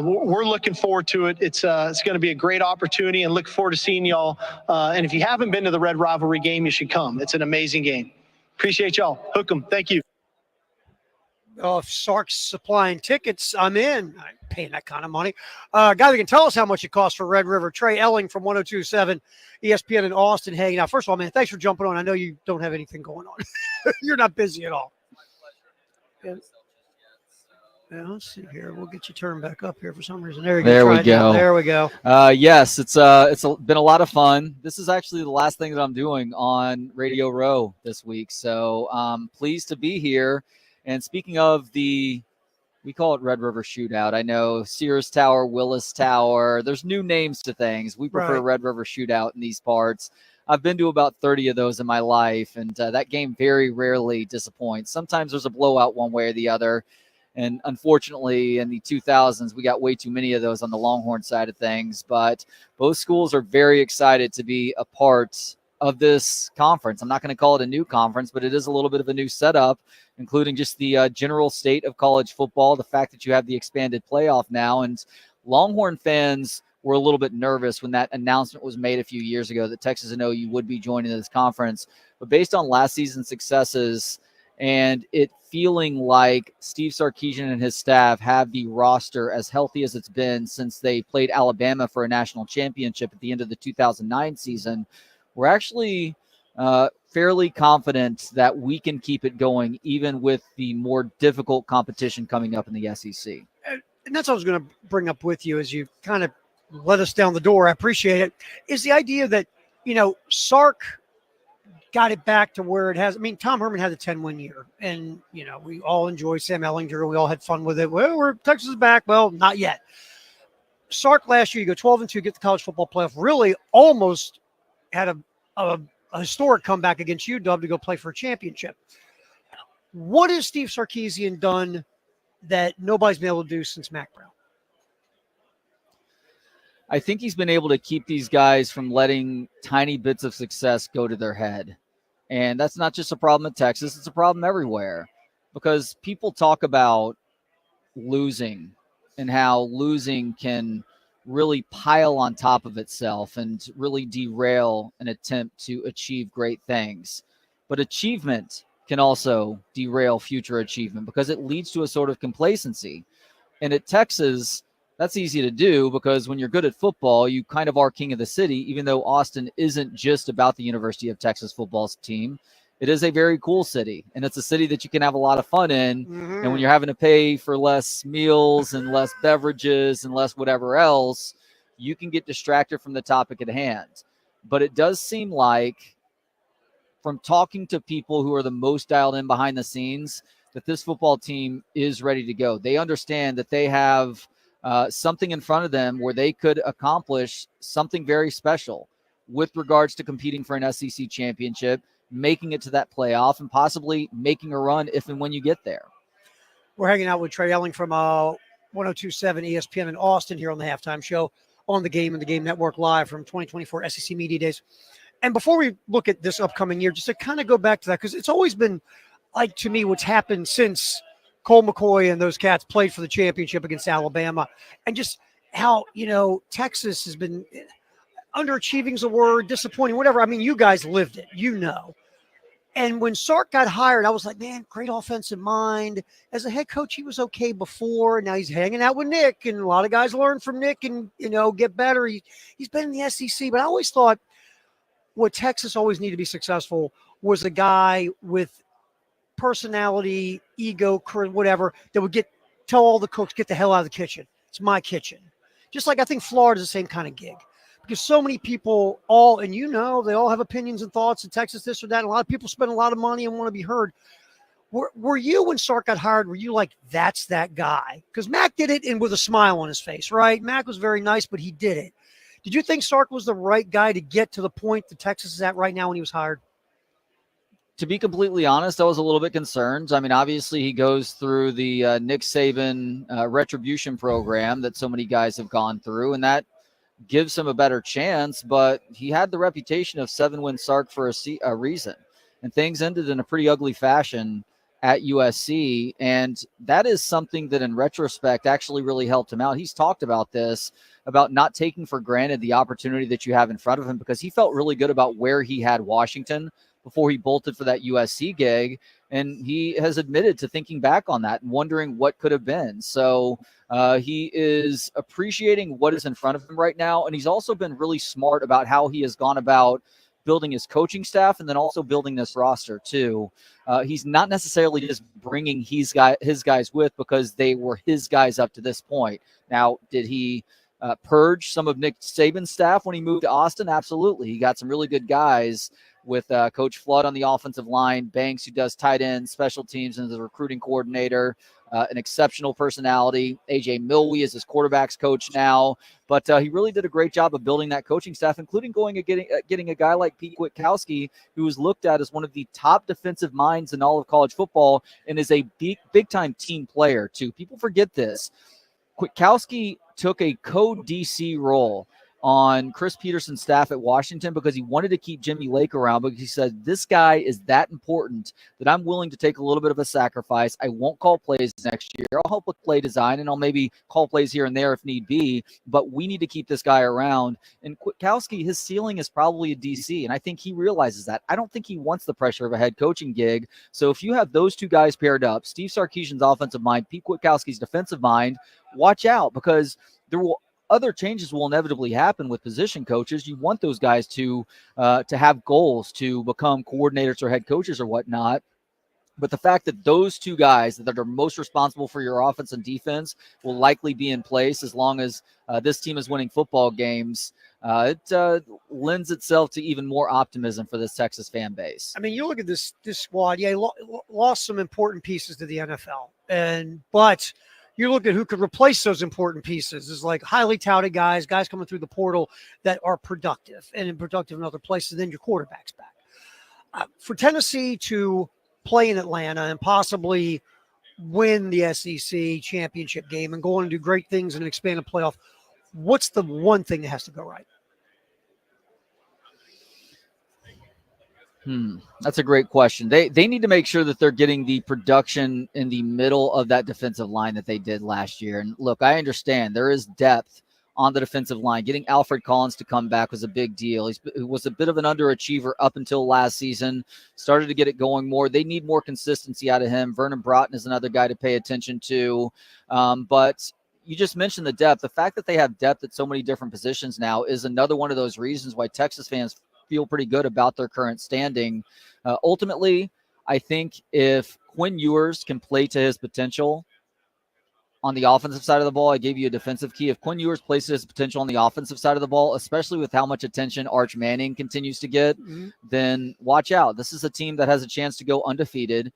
S3: we're looking forward to it. It's going to be a great opportunity, and look forward to seeing y'all. And if you haven't been to the Red Rivalry game, you should come. It's an amazing game. Appreciate y'all. Hook 'em. Thank you.
S1: If Sark's supplying tickets, I'm in. I'm paying that kind of money. Guy that can tell us how much it costs for Red River, Trey Elling from 102.7 ESPN in Austin. Hey, now, first of all, man, thanks for jumping on. I know you don't have anything going on. You're not busy at all. Yeah. Yeah, let's see here. We'll get you turned back up here for some reason. There you go.
S4: There we
S1: Try it now.
S4: go.
S1: There we go.
S4: Yes, it's been a lot of fun. This is actually the last thing that I'm doing on Radio Row this week, so pleased to be here. And speaking of we call it Red River Shootout. I know Sears Tower, Willis Tower. There's new names to things. We prefer
S1: Right.
S4: Red River Shootout in these parts. I've been to about 30 of those in my life, and that game very rarely disappoints. Sometimes there's a blowout one way or the other. And unfortunately, in the 2000s, we got way too many of those on the Longhorn side of things. But both schools are very excited to be a part of this conference. I'm not going to call it a new conference, but it is a little bit of a new setup, including just the general state of college football, the fact that you have the expanded playoff now. And Longhorn fans were a little bit nervous when that announcement was made a few years ago that Texas and OU would be joining this conference. But based on last season's successes and it feeling like Steve Sarkisian and his staff have the roster as healthy as it's been since they played Alabama for a national championship at the end of the 2009 season, we're actually fairly confident that we can keep it going even with the more difficult competition coming up in the SEC.
S1: And that's what I was going to bring up with you as you kind of let us down the door. I appreciate it. Is the idea that, Sark got it back to where it has. I mean, Tom Herman had a 10-win year, and, we all enjoy Sam Ellinger. We all had fun with it. Well, Texas is back. Well, not yet. Sark last year, you go 12-2, get the college football playoff, really almost had a historic comeback against UW to go play for a championship. What has Steve Sarkisian done that nobody's been able to do since Mack Brown?
S4: I think he's been able to keep these guys from letting tiny bits of success go to their head. And that's not just a problem at Texas. It's a problem everywhere because people talk about losing and how losing can really pile on top of itself and really derail an attempt to achieve great things. But achievement can also derail future achievement because it leads to a sort of complacency. And at Texas, that's easy to do because when you're good at football, you kind of are king of the city, even though Austin isn't just about the University of Texas football team. It is a very cool city, and it's a city that you can have a lot of fun in. Mm-hmm. And when you're having to pay for less meals and less beverages and less whatever else, you can get distracted from the topic at hand. But it does seem like, from talking to people who are the most dialed in behind the scenes, that this football team is ready to go. They understand that they have something in front of them where they could accomplish something very special with regards to competing for an SEC championship, making it to that playoff, and possibly making a run if and when you get there.
S1: We're hanging out with Trey Elling from 102.7 ESPN in Austin here on the Halftime Show on the Game and the Game Network live from 2024 SEC Media Days. And before we look at this upcoming year, just to kind of go back to that, because it's always been like, to me, what's happened since Cole McCoy and those cats played for the championship against Alabama, and just how, Texas has been underachieving is a word, disappointing, whatever. I mean, you guys lived it, And when Sark got hired, I was like, man, great offensive mind. As a head coach, he was okay before. Now he's hanging out with Nick, and a lot of guys learn from Nick and, get better. He's been in the SEC, but I always thought what Texas always needed to be successful was a guy with personality, ego, whatever, that would tell all the cooks, get the hell out of the kitchen. It's my kitchen. Just like I think Florida's the same kind of gig. Because so many people they all have opinions and thoughts in Texas, this or that. And a lot of people spend a lot of money and want to be heard. Were you, when Sark got hired, were you like, that's that guy? Because Mack did it and with a smile on his face, right? Mack was very nice, but he did it. Did you think Sark was the right guy to get to the point that Texas is at right now when he was hired?
S4: To be completely honest, I was a little bit concerned. I mean, obviously he goes through the Nick Saban retribution program that so many guys have gone through, and that gives him a better chance, but he had the reputation of 7-win Sark for a reason, and things ended in a pretty ugly fashion at USC, and that is something that in retrospect actually really helped him out. He's talked about this, about not taking for granted the opportunity that you have in front of him, because he felt really good about where he had Washington before he bolted for that USC gig, and he has admitted to thinking back on that and wondering what could have been. So he is appreciating what is in front of him right now, and he's also been really smart about how he has gone about building his coaching staff and then also building this roster too. He's not necessarily just bringing his guys with because they were his guys up to this point. Now, did he purge some of Nick Saban's staff when he moved to Austin? Absolutely. He got some really good guys with Coach Flood on the offensive line, Banks, who does tight end, special teams, and is a recruiting coordinator, an exceptional personality. A.J. Milwee is his quarterback's coach now. But he really did a great job of building that coaching staff, including going and getting a guy like Pete Kwiatkowski, who is looked at as one of the top defensive minds in all of college football and is a big-time team player, too. People forget this. Kwiatkowski took a co-DC role on Chris Peterson's staff at Washington because he wanted to keep Jimmy Lake around, because he said, this guy is that important that I'm willing to take a little bit of a sacrifice. I won't call plays next year. I'll help with play design, and I'll maybe call plays here and there if need be, but we need to keep this guy around. And Kwiatkowski, his ceiling is probably a DC, and I think he realizes that. I don't think he wants the pressure of a head coaching gig. So if you have those two guys paired up, Steve Sarkisian's offensive mind, Pete Kwiatkowski's defensive mind, watch out, because other changes will inevitably happen with position coaches. You want those guys to have goals to become coordinators or head coaches or whatnot. But the fact that those two guys that are most responsible for your offense and defense will likely be in place as long as this team is winning football games, it lends itself to even more optimism for this Texas fan base.
S1: I mean, you look at this squad. Yeah, lost some important pieces to the NFL, but you look at who could replace those important pieces. Is like highly touted guys coming through the portal that are productive and productive in other places. Then your quarterback's back. For Tennessee to play in Atlanta and possibly win the SEC championship game and go on and do great things in an expanded playoff, what's the one thing that has to go right?
S4: That's a great question. They need to make sure that they're getting the production in the middle of that defensive line that they did last year. And look, I understand there is depth on the defensive line. Getting Alfred Collins to come back was a big deal. He was a bit of an underachiever up until last season, started to get it going more. They need more consistency out of him. Vernon Broughton is another guy to pay attention to. But you just mentioned the depth. The fact that they have depth at so many different positions now is another one of those reasons why Texas fans feel pretty good about their current standing. Ultimately, I think if Quinn Ewers can play to his potential on the offensive side of the ball, I gave you a defensive key. If Quinn Ewers plays to his potential on the offensive side of the ball, especially with how much attention Arch Manning continues to get, then watch out. This is a team that has a chance to go undefeated,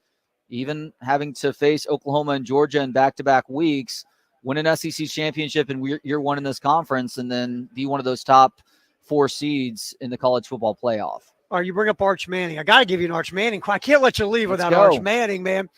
S4: even having to face Oklahoma and Georgia in back-to-back weeks, win an SEC championship in year one in this conference, and then be one of those top 4 seeds in the college football playoff.
S1: All right, you bring up Arch Manning. I got to give you an Arch Manning. I can't let you leave without Arch Manning, man.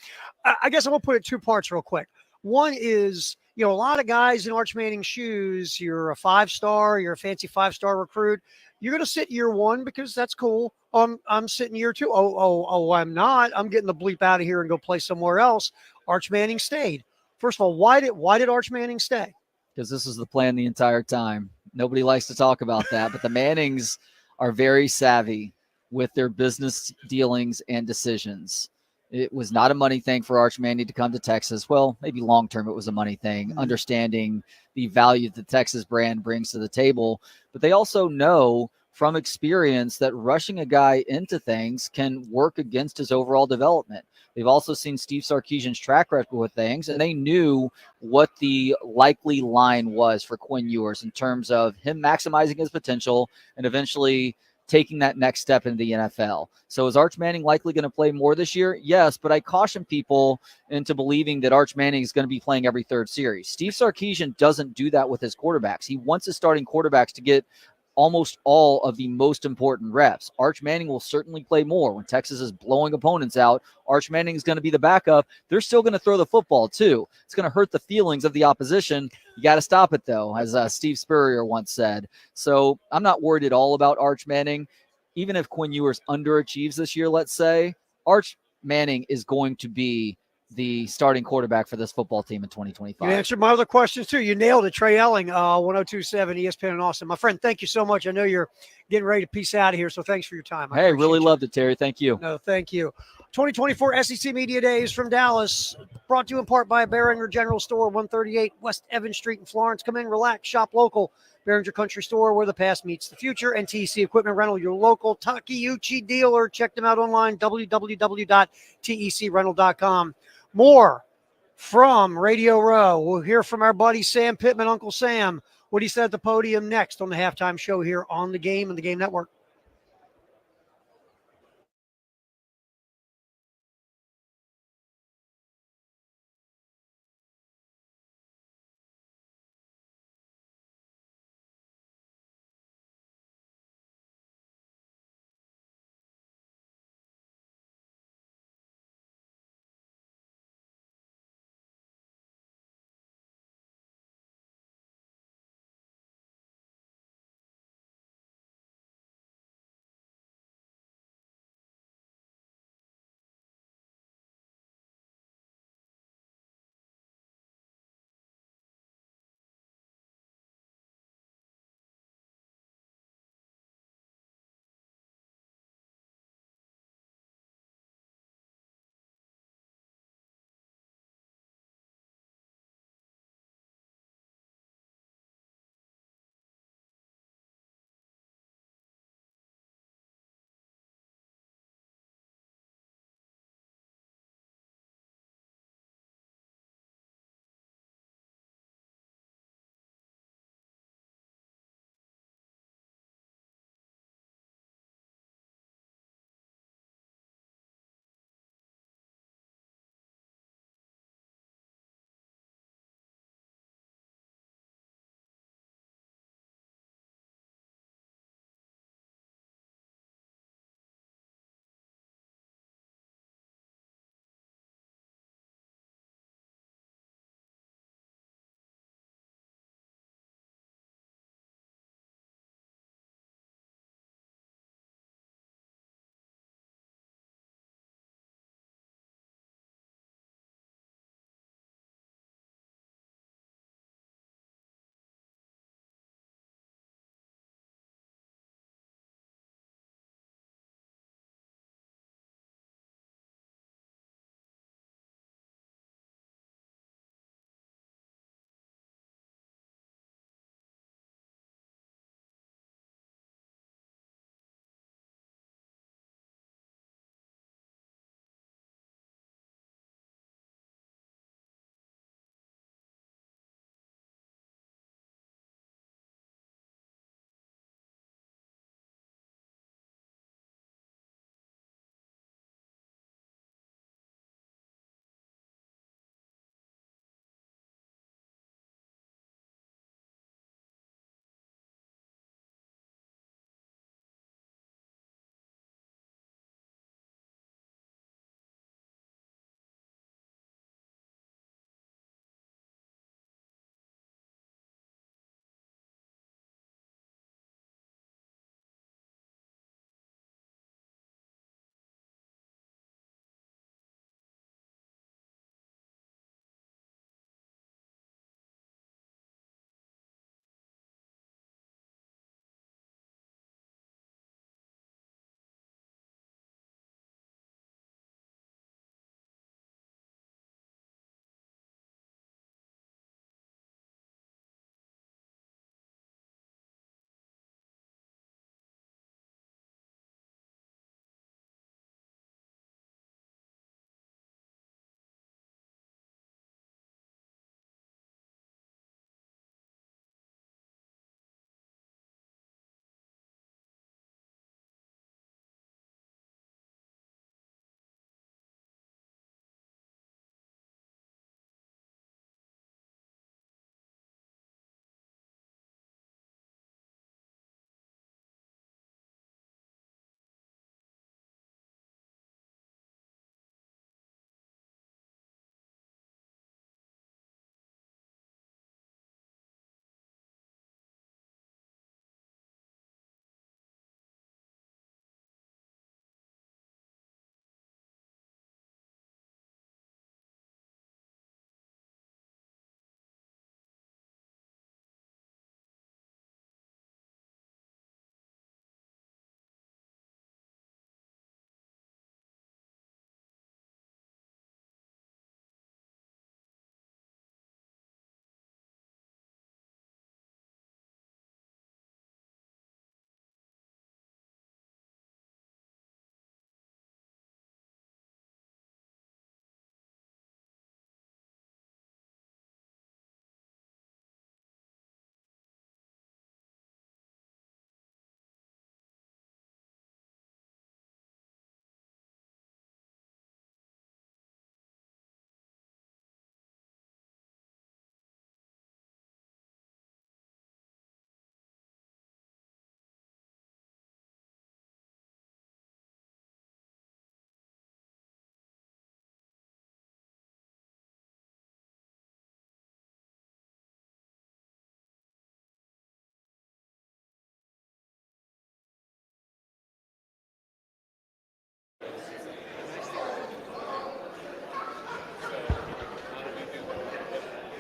S1: I guess I'm going to put it 2 parts real quick. One is, a lot of guys in Arch Manning's shoes, you're a 5-star, you're a fancy 5-star recruit. You're going to sit year 1 because that's cool. I'm sitting year 2. Oh, I'm not. I'm getting the bleep out of here and go play somewhere else. Arch Manning stayed. First of all, why did Arch Manning stay?
S4: Because this was the plan the entire time. Nobody likes to talk about that, but the Mannings are very savvy with their business dealings and decisions. It was not a money thing for Arch Manning to come to Texas. Well, maybe long-term it was a money thing, understanding the value the Texas brand brings to the table. But they also know from experience that rushing a guy into things can work against his overall development. They've also seen Steve Sarkisian's track record with things, and they knew what the likely line was for Quinn Ewers in terms of him maximizing his potential and eventually taking that next step into the NFL. So is Arch Manning likely going to play more this year? Yes, but I caution people into believing that Arch Manning is going to be playing every third series. Steve Sarkisian doesn't do that with his quarterbacks. He wants his starting quarterbacks to get almost all of the most important reps. Arch Manning will certainly play more. When Texas is blowing opponents out, Arch Manning is going to be the backup. They're still going to throw the football too. It's going to hurt the feelings of the opposition. You got to stop it though, as Steve Spurrier once said. So I'm not worried at all about Arch Manning. Even if Quinn Ewers underachieves this year, let's say, Arch Manning is going to be the starting quarterback for this football team in 2025.
S1: You answered my other questions too. You nailed it. Trey Elling, 1027 ESPN in Austin. My friend, thank you so much. I know you're getting ready to peace out of here, so thanks for your time.
S4: Hey, really loved it, Terry. Thank you.
S1: No, thank you. 2024 SEC Media Days from Dallas, brought to you in part by Behringer General Store, 138 West Evans Street in Florence. Come in, relax, shop local. Behringer Country Store, where the past meets the future. And TEC Equipment Rental, your local Takeuchi dealer. Check them out online, www.tecrental.com. More from Radio Row. We'll hear from our buddy Sam Pittman, Uncle Sam, what he said at the podium next on the halftime show here on The Game and The Game Network.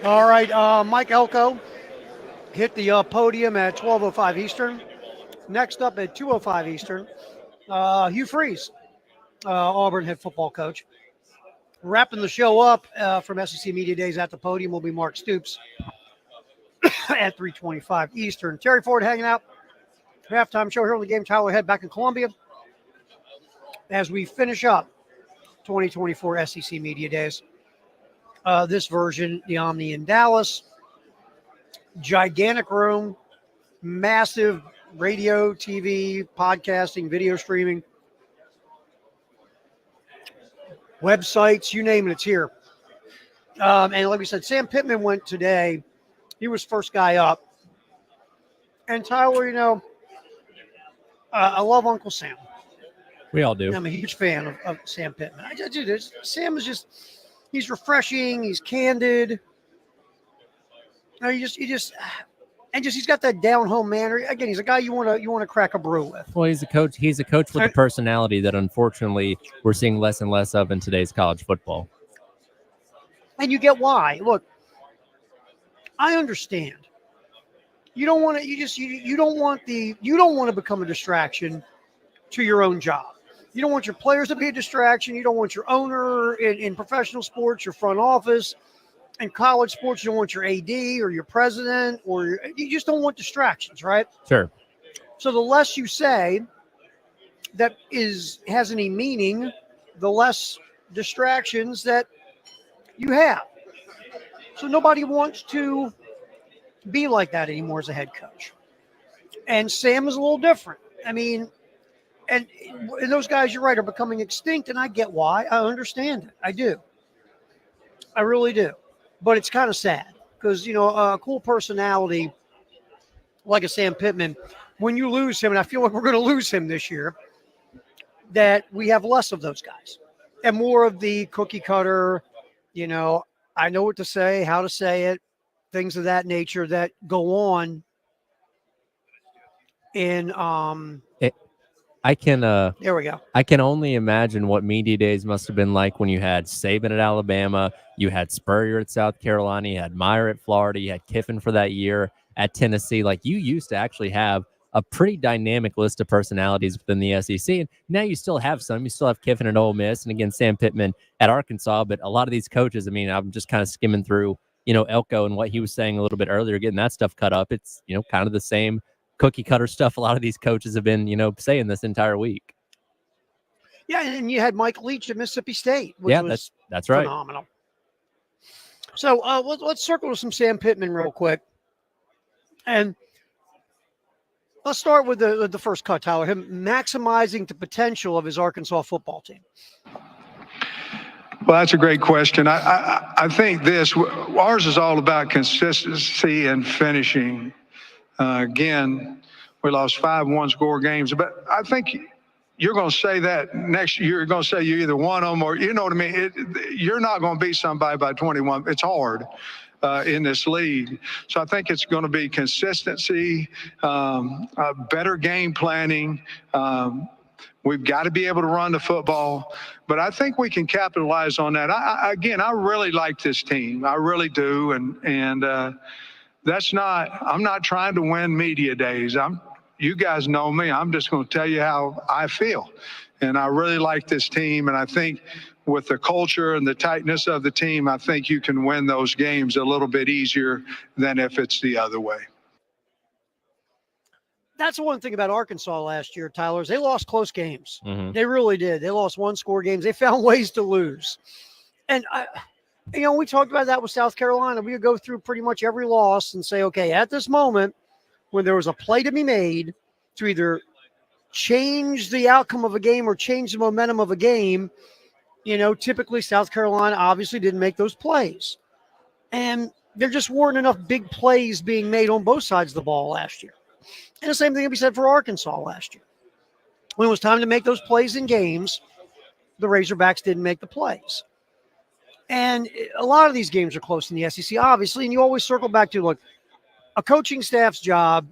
S1: All right, Mike Elko hit the podium at 12:05 Eastern. Next up at 2:05 Eastern, Hugh Freeze, Auburn head football coach. Wrapping the show up from SEC Media Days at the podium will be Mark Stoops at 3:25 Eastern. Terry Ford hanging out. Halftime show here on the game. Tyler Head back in Columbia as we finish up 2024 SEC Media Days. This version, the Omni in Dallas. Gigantic room, massive radio, TV, podcasting, video streaming, websites, you name it, it's here. And like we said, Sam Pittman went today. He was first guy up. And Tyler, I love Uncle Sam.
S2: We all do.
S1: I'm a huge fan of Sam Pittman. I do this. Sam is just, he's refreshing. He's candid. He's got that down home manner. Again, he's a guy you want to crack a brew with.
S2: Well, he's a coach. He's a coach with a personality that unfortunately we're seeing less and less of in today's college football.
S1: And you get why. Look, I understand. You don't want to. You don't want to become a distraction to your own job. You don't want your players to be a distraction. You don't want your owner in professional sports, your front office. In college sports, you don't want your AD or your president, you just don't want distractions, right?
S2: Sure.
S1: So the less you say that has any meaning, the less distractions that you have. So nobody wants to be like that anymore as a head coach. And Sam is a little different. I mean, and those guys, you're right, are becoming extinct, and I get why. I understand it. I do. I really do. But it's kind of sad because, a cool personality like a Sam Pittman, when you lose him, and I feel like we're going to lose him this year, that we have less of those guys and more of the cookie cutter, I know what to say, how to say it, things of that nature that go on in
S2: there
S1: we go.
S2: I can only imagine what media days must have been like when you had Saban at Alabama, you had Spurrier at South Carolina, you had Meyer at Florida, you had Kiffin for that year at Tennessee. Like, you used to actually have a pretty dynamic list of personalities within the SEC, and now you still have some. You still have Kiffin at Ole Miss, and again, Sam Pittman at Arkansas. But a lot of these coaches, I mean, I'm just kind of skimming through, Elko and what he was saying a little bit earlier, getting that stuff cut up. It's, kind of the same cookie cutter stuff a lot of these coaches have been, saying this entire week.
S1: Yeah, and you had Mike Leach at Mississippi State, which was
S2: that's right.
S1: Phenomenal. So let's circle to some Sam Pittman real quick. And let's start with the first cut, Tyler, him maximizing the potential of his Arkansas football team.
S5: Well, that's a great question. I think ours is all about consistency and finishing. Again, we lost 5 one-score games, but I think you're going to say that next year. You're going to say you either won them or, you know what I mean? You're not going to beat somebody by 21. It's hard in this league. So I think it's going to be consistency, better game planning. We've got to be able to run the football, but I think we can capitalize on that. I really like this team. I really do. And I'm not trying to win media days. You guys know me. I'm just going to tell you how I feel. And I really like this team. And I think with the culture and the tightness of the team, I think you can win those games a little bit easier than if it's the other way.
S1: That's the one thing about Arkansas last year, Tyler, is they lost close games.
S2: Mm-hmm.
S1: They really did. They lost one-score games. They found ways to lose. And, we talked about that with South Carolina. We would go through pretty much every loss and say, okay, at this moment, when there was a play to be made to either change the outcome of a game or change the momentum of a game, typically South Carolina obviously didn't make those plays. And there just weren't enough big plays being made on both sides of the ball last year. And the same thing can be said for Arkansas last year. When it was time to make those plays in games, the Razorbacks didn't make the plays. And a lot of these games are close in the SEC, obviously, and you always circle back to, look, a coaching staff's job,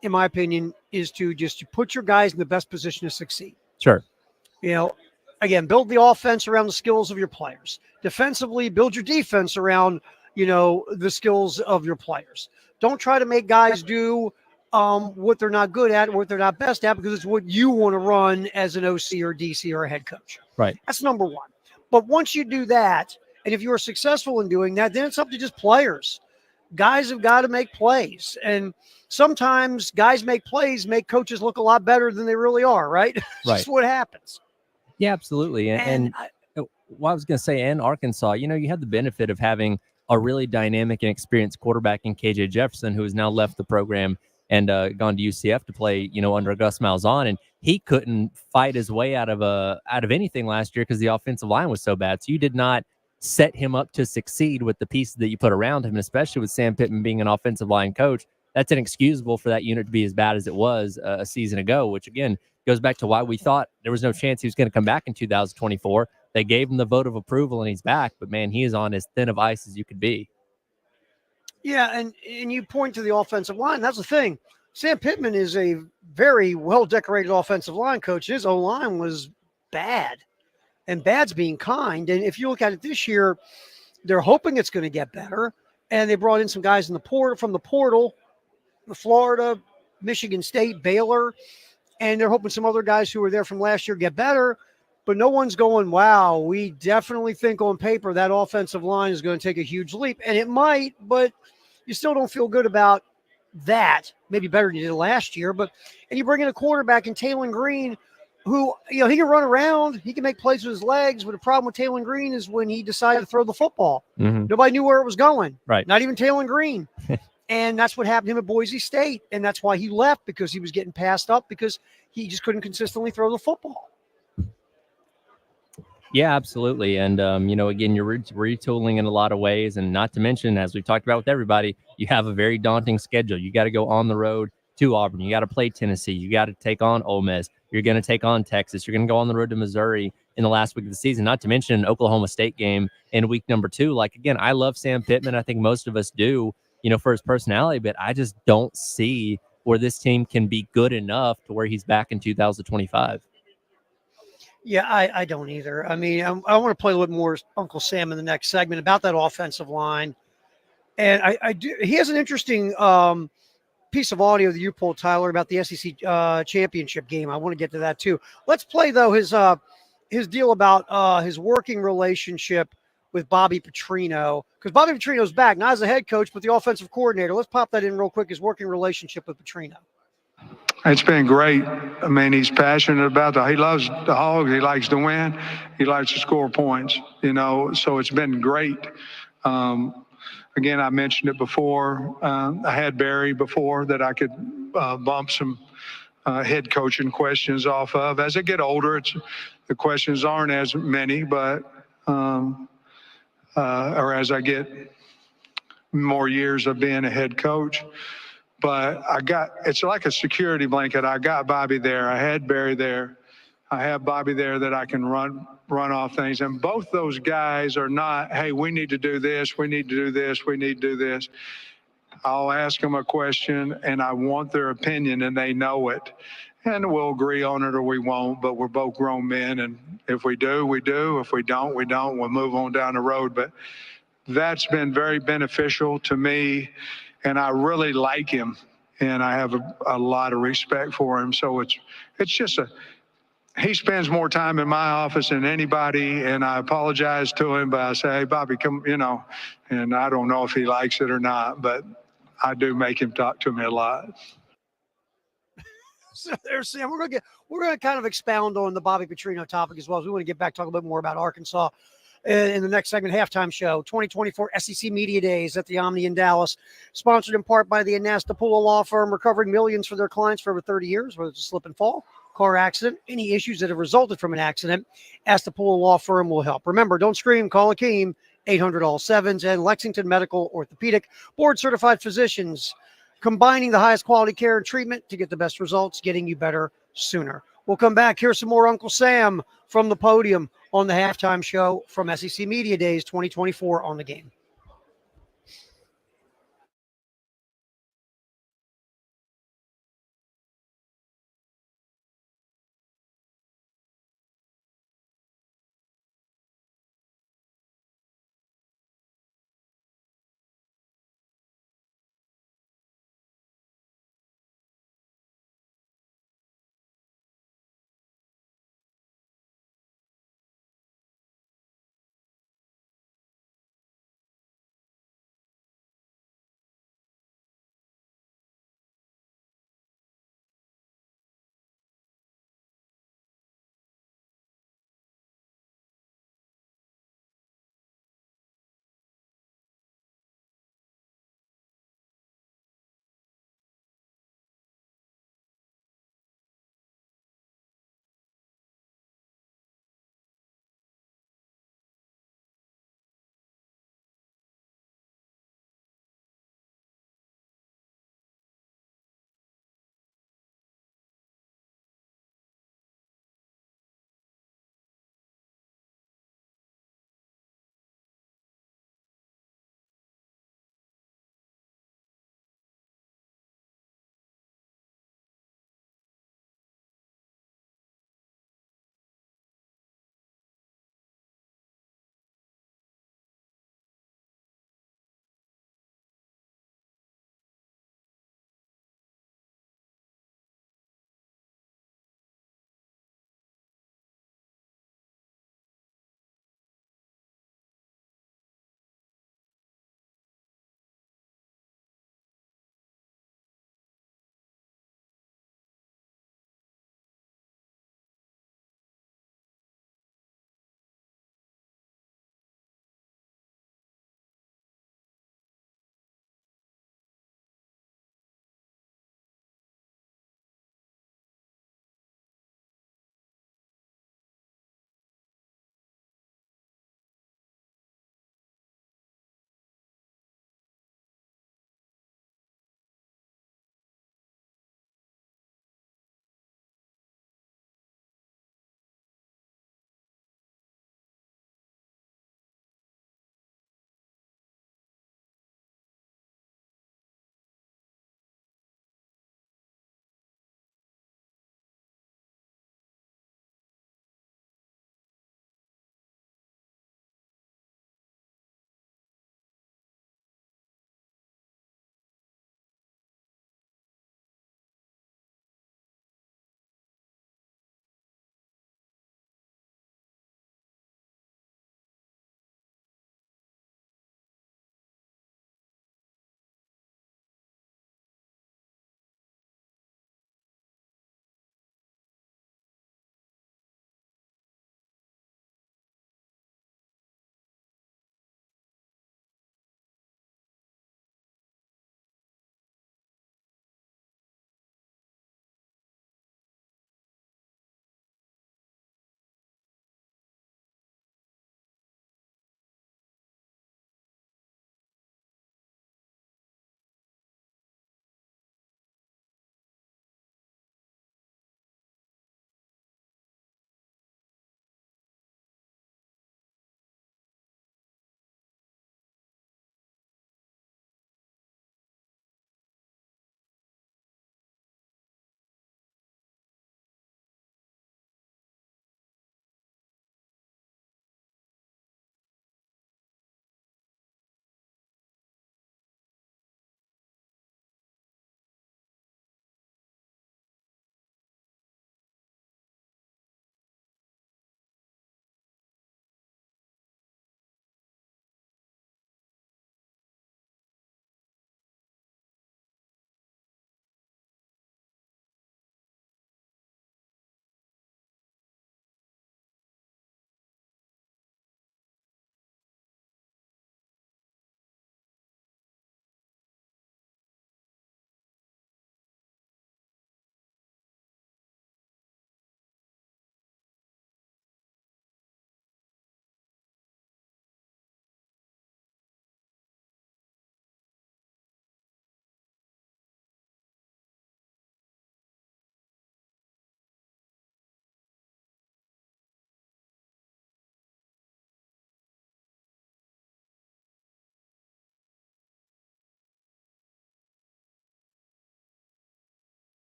S1: in my opinion, is to put your guys in the best position to succeed.
S2: Sure.
S1: Again, build the offense around the skills of your players. Defensively, build your defense around the skills of your players. Don't try to make guys do what they're not good at, what they're not best at, because it's what you want to run as an OC or DC or a head coach.
S2: Right.
S1: That's number one. But once you do that, and if you are successful in doing that, then it's up to just players. Guys have got to make plays. And sometimes guys make plays, make coaches look a lot better than they really are, right? It's
S2: Right.
S1: just what happens.
S2: Yeah, absolutely. What I was going to say, in Arkansas, you had the benefit of having a really dynamic and experienced quarterback in KJ Jefferson, who has now left the program and gone to UCF to play, under Gus Malzahn, and he couldn't fight his way out of anything last year because the offensive line was so bad. So you did not set him up to succeed with the pieces that you put around him, and especially with Sam Pittman being an offensive line coach. That's inexcusable for that unit to be as bad as it was a season ago, which again goes back to why we thought there was no chance he was going to come back in 2024. They gave him the vote of approval and he's back, but man, he is on as thin of ice as you could be.
S1: Yeah, and you point to the offensive line. That's the thing. Sam Pittman is a very well-decorated offensive line coach. His O-line was bad, and bad's being kind. And if you look at it this year, they're hoping it's going to get better, and they brought in some guys in the from the portal, Florida, Michigan State, Baylor, and they're hoping some other guys who were there from last year get better. But no one's going, wow, we definitely think on paper that offensive line is going to take a huge leap. And it might, but you still don't feel good about that. Maybe better than you did last year. And you bring in a quarterback in Taylon Green who, he can run around. He can make plays with his legs. But the problem with Taylon Green is when he decided to throw the football, nobody knew where it was going.
S2: Right.
S1: Not even Taylon Green. And that's what happened to him at Boise State. And that's why he left, because he was getting passed up because he just couldn't consistently throw the football.
S2: Yeah, absolutely. And, again, you're retooling in a lot of ways. And not to mention, as we've talked about with everybody, you have a very daunting schedule. You got to go on the road to Auburn. You got to play Tennessee. You got to take on Ole Miss. You're going to take on Texas. You're going to go on the road to Missouri in the last week of the season, not to mention an Oklahoma State game in week number 2. Like, again, I love Sam Pittman. I think most of us do, for his personality, but I just don't see where this team can be good enough to where he's back in 2025.
S1: Yeah, I don't either. I mean, I want to play a little more Uncle Sam in the next segment about that offensive line. And I do. He has an interesting piece of audio that you pulled, Tyler, about the SEC championship game. I want to get to that too. Let's play, though, his deal about his working relationship with Bobby Petrino, because Bobby Petrino's back, not as a head coach, but the offensive coordinator. Let's pop that in real quick, his working relationship with Petrino.
S5: It's been great. I mean, he's passionate about he loves the Hogs. He likes to win. He likes to score points, so it's been great. Again, I mentioned it before. I had Barry before that I could bump some head coaching questions off of. As I get older, the questions aren't as many, but or as I get more years of being a head coach. But it's like a security blanket. I got Bobby there. I had Barry there. I have Bobby there that I can run off things. And both those guys are not, hey, we need to do this. We need to do this. We need to do this. I'll ask them a question and I want their opinion and they know it. And we'll agree on it or we won't, but we're both grown men. And if we do, we do. If we don't, we don't. We'll move on down the road. But that's been very beneficial to me. And I really like him, and I have a lot of respect for him. So it's just he spends more time in my office than anybody, and I apologize to him, but I say, hey, Bobby, come, and I don't know if he likes it or not, but I do make him talk to me a lot.
S1: So there's Sam. We're gonna kind of expound on the Bobby Petrino topic as well. We want to get back, talk a bit more about Arkansas in the next segment. Halftime show 2024 SEC Media Days at the Omni in Dallas, sponsored in part by the Anastapula Law Firm, recovering millions for their clients for over 30 years, whether it's a slip and fall, car accident, any issues that have resulted from an accident. Anastapula Law Firm will help. Remember, don't scream, call Akeem, 800-ALL-7s, and Lexington Medical Orthopedic, board-certified physicians, combining the highest quality care and treatment to get the best results, getting you better sooner. We'll come back. Here's some more Uncle Sam from the podium on the halftime show from SEC Media Days 2024 on the Game.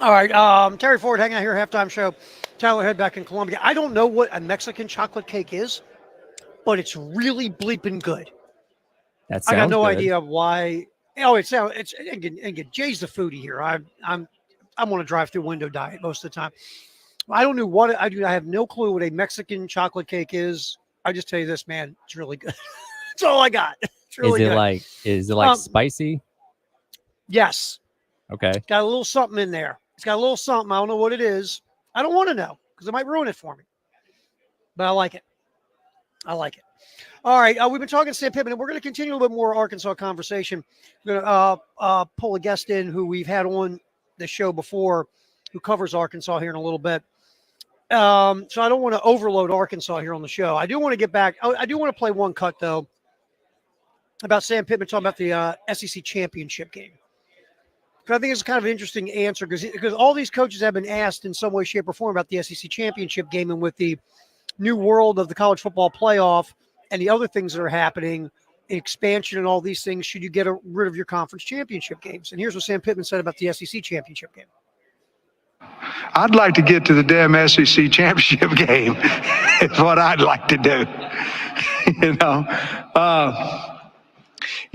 S1: All right. Terry Ford hanging out here, halftime show. Tyler Head back in Columbia. I don't know what a Mexican chocolate cake is, but it's really bleeping good.
S2: That
S1: I got
S2: sounds
S1: no
S2: good.
S1: idea why. Oh, it's again, Jay's the foodie here. I'm on a drive-through window diet most of the time. I don't know what I do. I have no clue what a Mexican chocolate cake is. I just tell you this, man, it's really good. That's all I got. It's really good.
S2: Is it like
S1: Um,
S2: spicy?
S1: Yes,
S2: Okay.
S1: it's got a little something in there. It's got a little something. I don't know what it is. I don't want to know because it might ruin it for me. But I like it. I like it. All right, we've been talking to Sam Pittman, and we're going to continue a little bit more Arkansas conversation. We're going to pull a guest in who we've had on the show before, who covers Arkansas here in a little bit. So I don't want to overload Arkansas here on the show. I do want to get back. I do want to play one cut, though, about Sam Pittman talking about the SEC championship game. Because I think it's kind of an interesting answer because all these coaches have been asked in some way, shape, or form about the SEC championship game, and with the new world of the college football playoff and the other things that are happening, expansion and all these things, should you get rid of your conference championship games? And here's what Sam Pittman said about the SEC championship game.
S5: I'd like to get to the damn SEC championship game. Is what I'd like to do.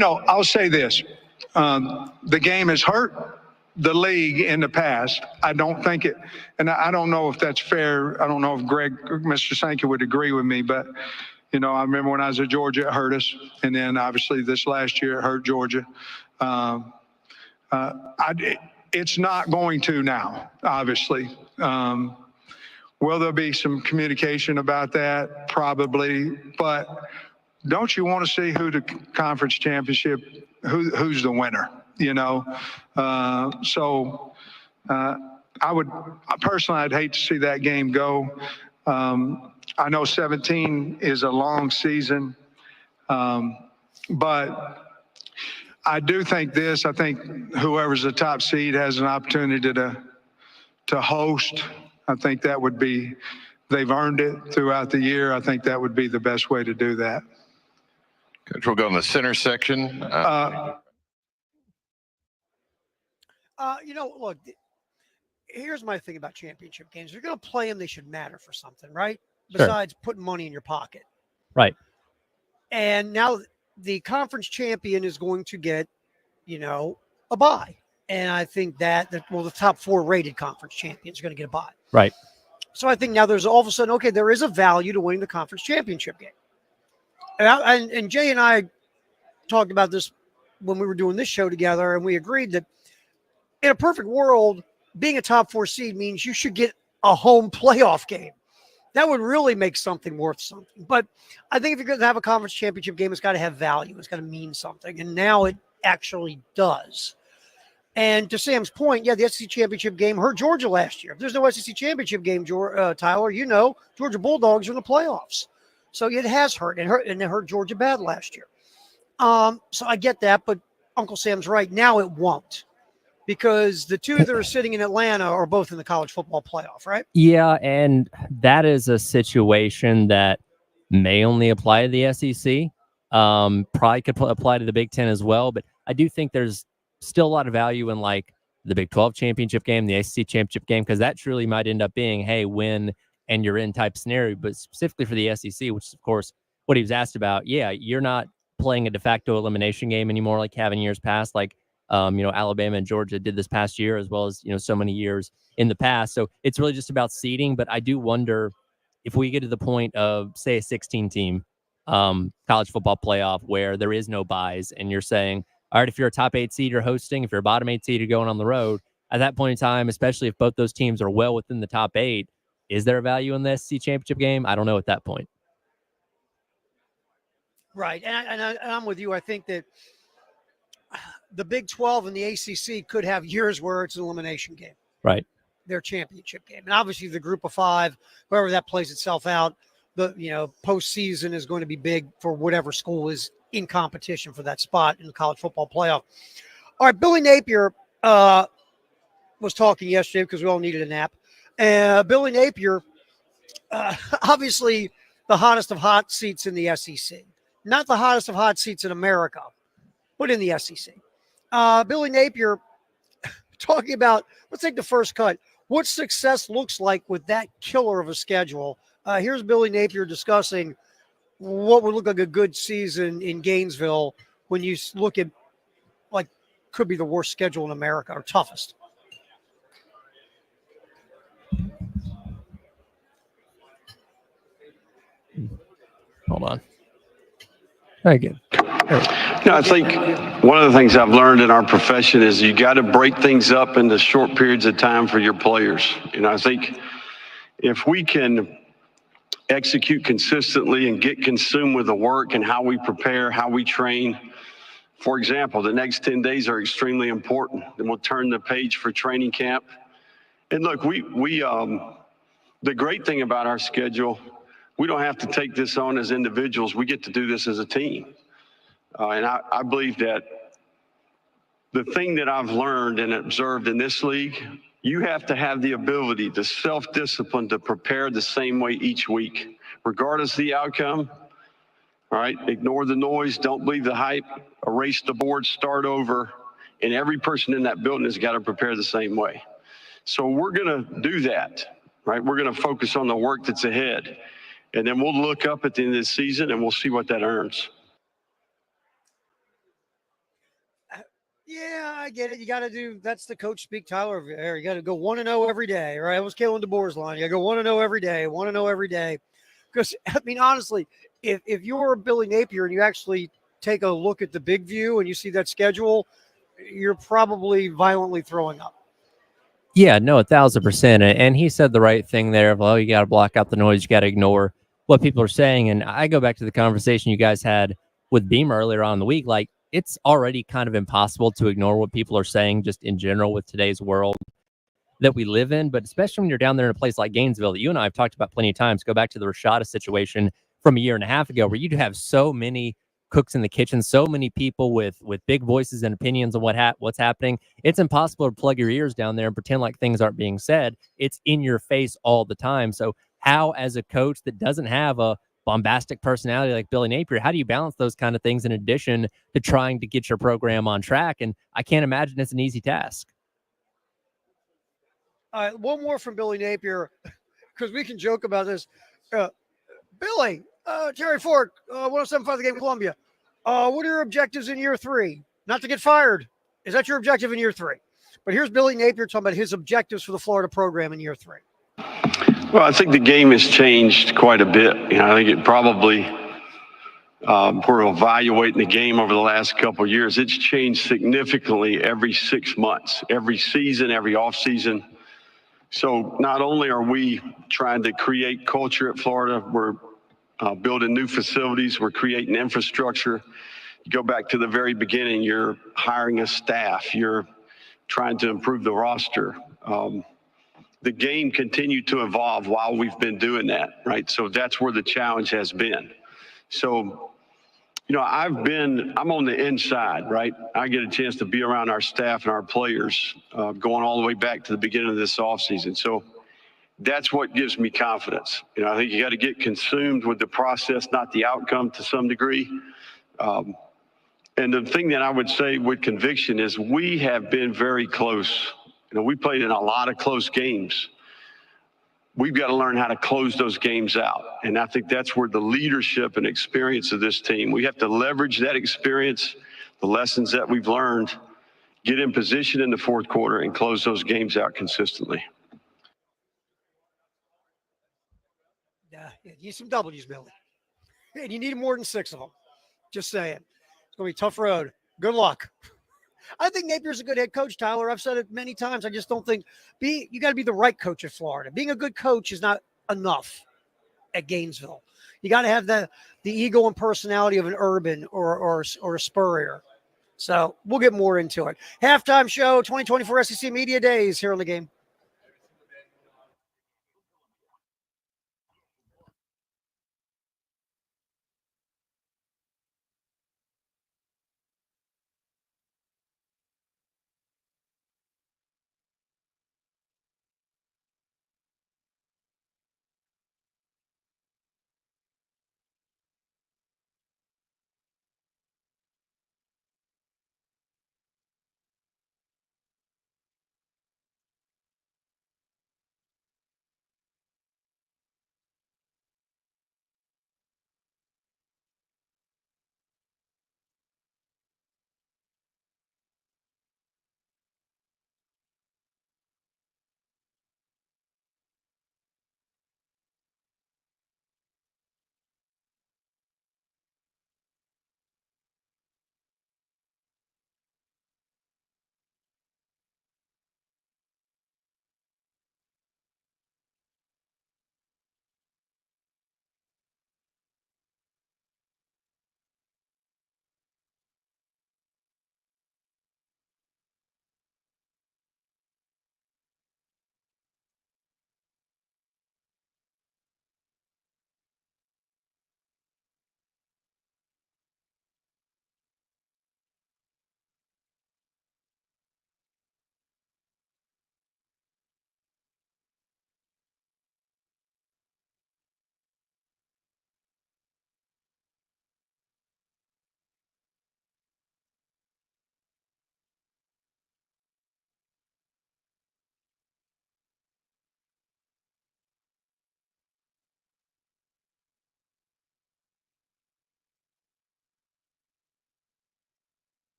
S5: I'll say this. The game has hurt the league in the past. I don't think it, and I don't know if that's fair. I don't know if Mr. Sankey would agree with me, but, I remember when I was at Georgia, it hurt us. And then obviously this last year, it hurt Georgia. It's not going to now, obviously. Will there be some communication about that? Probably. But don't you want to see who the conference championship, who's the winner, I'd hate to see that game go. I know 17 is a long season, but I do think I think whoever's the top seed has an opportunity to host. I think that would be, they've earned it throughout the year. I think that would be the best way to do that.
S6: Coach, we'll go in the center section.
S1: Look, here's my thing about championship games. If you're going to play them, they should matter for something, right?
S2: Sure.
S1: Besides putting money in your pocket.
S2: Right.
S1: And now the conference champion is going to get, a bye. And I think the top 4 rated conference champions are going to get a bye.
S2: Right.
S1: So I think now there's all of a sudden, okay, there is a value to winning the conference championship game. And Jay and I talked about this when we were doing this show together, and we agreed that in a perfect world, being a top 4 seed means you should get a home playoff game. That would really make something worth something. But I think if you're going to have a conference championship game, it's got to have value. It's got to mean something. And now it actually does. And to Sam's point, the SEC championship game hurt Georgia last year. If there's no SEC championship game, Tyler, Georgia Bulldogs are in the playoffs. So it has hurt. And it hurt Georgia bad last year. So I get that, but Uncle Sam's right. Now it won't. Because the two that are sitting in Atlanta are both in the college football playoff, right?
S2: Yeah, and that is a situation that may only apply to the SEC. Probably could apply to the Big Ten as well, but I do think there's still a lot of value in like the Big 12 championship game, the SEC championship game, because that truly might end up being, hey, win and you're in type scenario. But specifically for the SEC, which is of course what he was asked about, you're not playing a de facto elimination game anymore like having years past, like Alabama and Georgia did this past year, as well as, so many years in the past. So it's really just about seeding. But I do wonder if we get to the point of, say, a 16 team college football playoff where there is no buys and you're saying, all right, if you're a top 8 seed, you're hosting. If you're a bottom 8 seed, you're going on the road. At that point in time, especially if both those teams are well within the top 8, is there a value in the SEC championship game? I don't know at that point.
S1: Right. And I'm with you. I think that the Big 12 and the ACC could have years where it's an elimination game.
S2: Right.
S1: Their championship game. And obviously the group of 5, wherever that plays itself out, the postseason is going to be big for whatever school is in competition for that spot in the college football playoff. All right, Billy Napier was talking yesterday because we all needed a nap. Billy Napier, obviously the hottest of hot seats in the SEC. Not the hottest of hot seats in America, but in the SEC. Billy Napier talking about, let's take the first cut. What success looks like with that killer of a schedule. Here's Billy Napier discussing what would look like a good season in Gainesville when you look at like could be the worst schedule in America or toughest.
S2: Hold on. Very good.
S7: I think one of the things I've learned in our profession is you got to break things up into short periods of time for your players. I think if we can execute consistently and get consumed with the work and how we prepare, how we train. For example, the next 10 days are extremely important. Then we'll turn the page for training camp. And look, the great thing about our schedule, we don't have to take this on as individuals. We get to do this as a team. And I believe that the thing that I've learned and observed in this league, you have to have the ability, the self-discipline to prepare the same way each week, regardless of the outcome. All right, ignore the noise, don't believe the hype, erase the board, start over, and every person in that building has got to prepare the same way. So we're going to do that, right? We're going to focus on the work that's ahead, and then we'll look up at the end of the season and we'll see what that earns.
S1: Yeah, I get it. You got to do. That's the coach speak, Tyler. You got to go 1-0 every day, right? That was Kalen DeBoer's line. You got to go 1-0 every day, 1-0 every day. Because I mean, honestly, if you're Billy Napier and you actually take a look at the big view and you see that schedule, you're probably violently throwing up.
S2: Yeah, no, 1,000%. And he said the right thing there. Well, you got to block out the noise. You got to ignore what people are saying. And I go back to the conversation you guys had with Beamer earlier on in the week. Like, it's already kind of impossible to ignore what people are saying just in general with today's world that we live in. But especially when you're down there in a place like Gainesville that you and I have talked about plenty of times. Go back to the Rashada situation from a year and a half ago, where you'd have so many cooks in the kitchen, so many people with big voices and opinions on what's happening. It's impossible to plug your ears down there and pretend like things aren't being said. It's in your face all the time. So how, as a coach that doesn't have a bombastic personality like Billy Napier, how do you balance those kind of things in addition to trying to get your program on track? And I can't imagine it's an easy task.
S1: One more from Billy Napier, because we can joke about this. Billy, Terry Ford, 107.5 The Game, Columbia. What are your objectives in year 3? Not to get fired. Is that your objective in year 3? But here's Billy Napier talking about his objectives for the Florida program in year 3.
S7: Well, I think the game has changed quite a bit. I think it probably, we're evaluating the game over the last couple of years. It's changed significantly every 6 months, every season, every offseason. So not only are we trying to create culture at Florida, we're building new facilities, we're creating infrastructure. You go back to the very beginning, you're hiring a staff, you're trying to improve the roster. The game continued to evolve while we've been doing that, right? So that's where the challenge has been. So, I'm on the inside, right? I get a chance to be around our staff and our players going all the way back to the beginning of this offseason. So that's what gives me confidence. I think you got to get consumed with the process, not the outcome to some degree. And the thing that I would say with conviction is we have been very close. We played in a lot of close games. We've got to learn how to close those games out. And I think that's where the leadership and experience of this team, we have to leverage that experience, the lessons that we've learned, get in position in the fourth quarter and close those games out consistently.
S1: You need some W's, Billy. And you need more than 6 of them. Just saying. It's going to be a tough road. Good luck. I think Napier's a good head coach, Tyler. I've said it many times. I just don't think you got to be the right coach at Florida. Being a good coach is not enough at Gainesville. You got to have the ego and personality of an Urban or a Spurrier. So we'll get more into it. Halftime show, 2024 SEC Media Days here on The Game.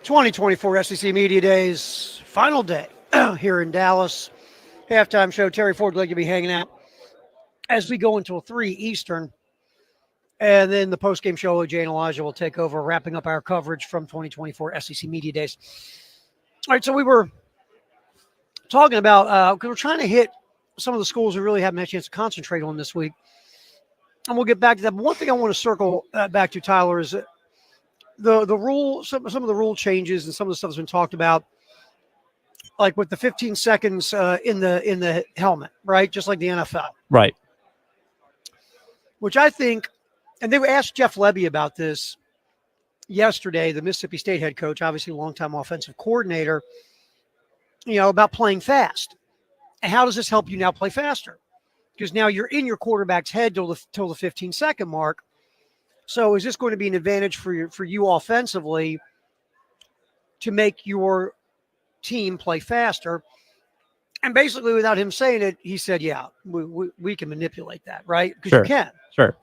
S1: 2024 SEC Media Days, final day here in Dallas. Halftime show, Terry Ford going to be hanging out as we go until 3 Eastern. And then the post-game show, OJ and Elijah will take over, wrapping up our coverage from 2024 SEC Media Days. All right, so we were talking about, because we're trying to hit some of the schools we really haven't had a chance to concentrate on this week. And we'll get back to that. But one thing I want to circle back to, Tyler, is the rule, some of the rule changes and some of the stuff that's been talked about, like with the 15 seconds in the helmet, right? Just like the NFL.
S2: Right.
S1: Which I think, and they were asked Jeff Lebby about this yesterday, the Mississippi State head coach, obviously longtime offensive coordinator, about playing fast. And how does this help you now play faster? Because now you're in your quarterback's head till the 15-second mark. So is this going to be an advantage for you offensively to make your team play faster? And basically, without him saying it, he said, yeah, we can manipulate that, right? Because
S2: Sure.
S1: you can.
S2: Sure.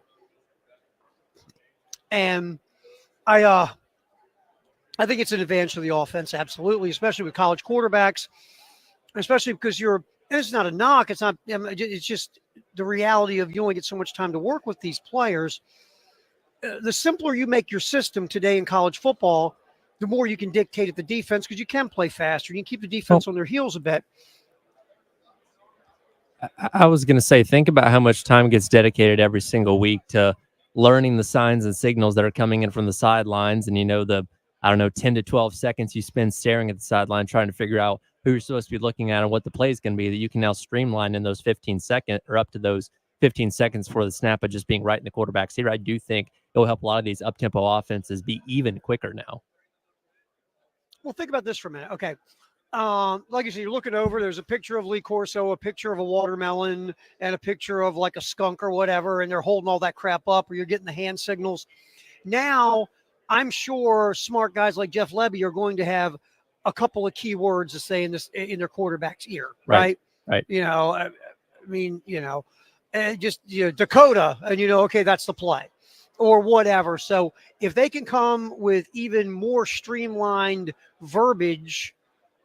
S1: And I think it's an advantage for the offense, absolutely, especially with college quarterbacks, especially because it's not a knock. It's just the reality of you only get so much time to work with these players. The simpler you make your system today in college football, the more you can dictate at the defense because you can play faster. You can keep the defense on their heels a bit.
S2: I was going to say, think about how much time gets dedicated every single week to learning the signs and signals that are coming in from the sidelines. And, 10 to 12 seconds you spend staring at the sideline trying to figure out who you're supposed to be looking at and what the play is going to be, that you can now streamline in those 15 seconds or up to those 15 seconds for the snap of just being right in the quarterback's ear. I do think it will help a lot of these up-tempo offenses be even quicker now.
S1: Well, think about this for a minute. Okay. Like you said, you're looking over, there's a picture of Lee Corso, a picture of a watermelon, and a picture of like a skunk or whatever, and they're holding all that crap up, or you're getting the hand signals. Now, I'm sure smart guys like Jeff Lebby are going to have a couple of key words to say in their quarterback's ear, right?
S2: Right.
S1: Dakota, and okay, that's the play, or whatever. So if they can come with even more streamlined verbiage,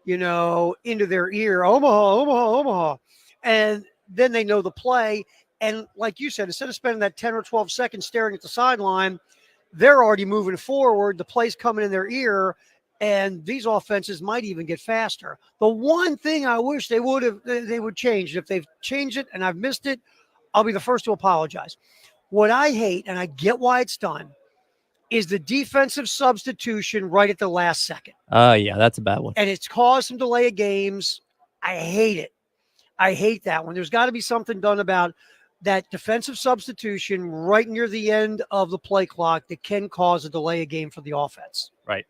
S1: into their ear, Omaha, and then they know the play. And like you said, instead of spending that 10 or 12 seconds staring at the sideline, they're already moving forward. The play's coming in their ear, and these offenses might even get faster. The one thing I wish they would change, if they've changed it and I've missed it, I'll be the first to apologize. What I hate, and I get why it's done, is the defensive substitution right at the last second.
S2: Yeah, that's a bad one.
S1: And it's caused some delay of games. I hate it. I hate that one. There's got to be something done about that defensive substitution right near the end of the play clock that can cause a delay of game for the offense.
S2: Right.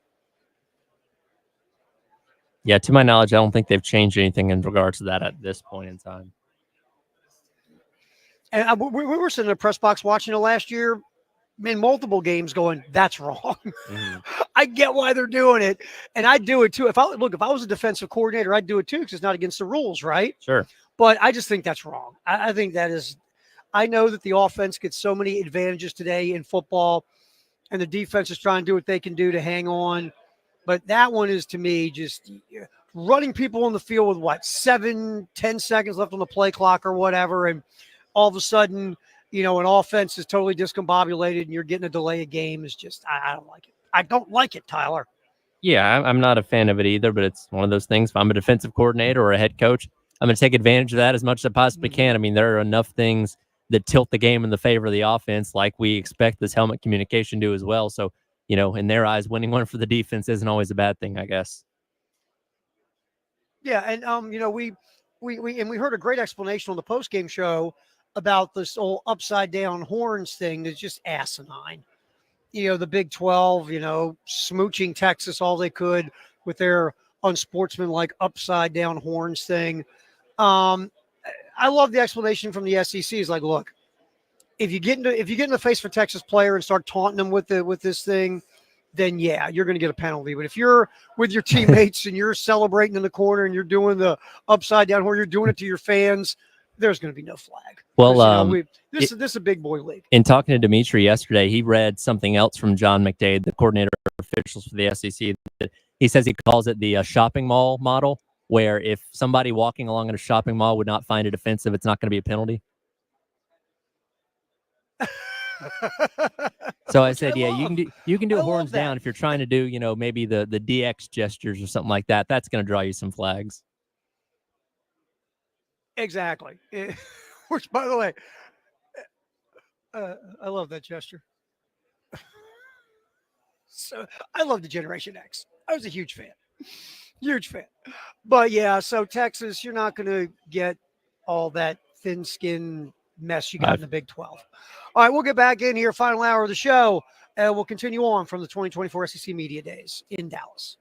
S2: Yeah, to my knowledge, I don't think they've changed anything in regards to that at this point in time.
S1: And we were sitting in the press box watching it last year in multiple games going, that's wrong.
S2: Mm-hmm.
S1: I get why they're doing it. And I'd do it too. If I was a defensive coordinator, I'd do it too because it's not against the rules, right?
S2: Sure.
S1: But I just think that's wrong. I think that is – I know that the offense gets so many advantages today in football, and the defense is trying to do what they can do to hang on. But that one is, to me, just running people on the field with, 7-10 seconds left on the play clock or whatever, and all of a sudden – an offense is totally discombobulated and you're getting a delay of game is just, I don't like it. I don't like it, Tyler.
S2: Yeah, I'm not a fan of it either, but it's one of those things. If I'm a defensive coordinator or a head coach, I'm going to take advantage of that as much as I possibly can. I mean, there are enough things that tilt the game in the favor of the offense, like we expect this helmet communication to as well. So, in their eyes, winning one for the defense isn't always a bad thing, I guess.
S1: Yeah, and we heard a great explanation on the post-game show about this old upside down horns thing that's just asinine. The Big 12, smooching Texas all they could with their unsportsmanlike upside down horns thing. I love the explanation from the SEC. It's like, look, if you get in the face of a Texas player and start taunting them with this thing, then yeah, you're going to get a penalty. But if you're with your teammates and you're celebrating in the corner and you're doing the upside down horn, you're doing it to your fans, there's going to be no flag.
S2: Well,
S1: this is a big boy league.
S2: In talking to Dimitri yesterday, he read something else from John McDade, the coordinator of officials for the SEC, that He says he calls it the shopping mall model, where if somebody walking along in a shopping mall would not find it offensive, it's not going to be a penalty. So I
S1: Which
S2: said, yeah,
S1: love.
S2: you can do
S1: I love
S2: horns
S1: that.
S2: down if you're trying to do, maybe the DX gestures or something like that. That's going to draw you some flags.
S1: Exactly. Which, by the way, I love that gesture. So I love the Generation X. I was a huge fan. Huge fan. But yeah, so Texas, you're not going to get all that thin skin mess you got in the Big 12. All right, we'll get back in here, final hour of the show, and we'll continue on from the 2024 SEC Media Days in Dallas.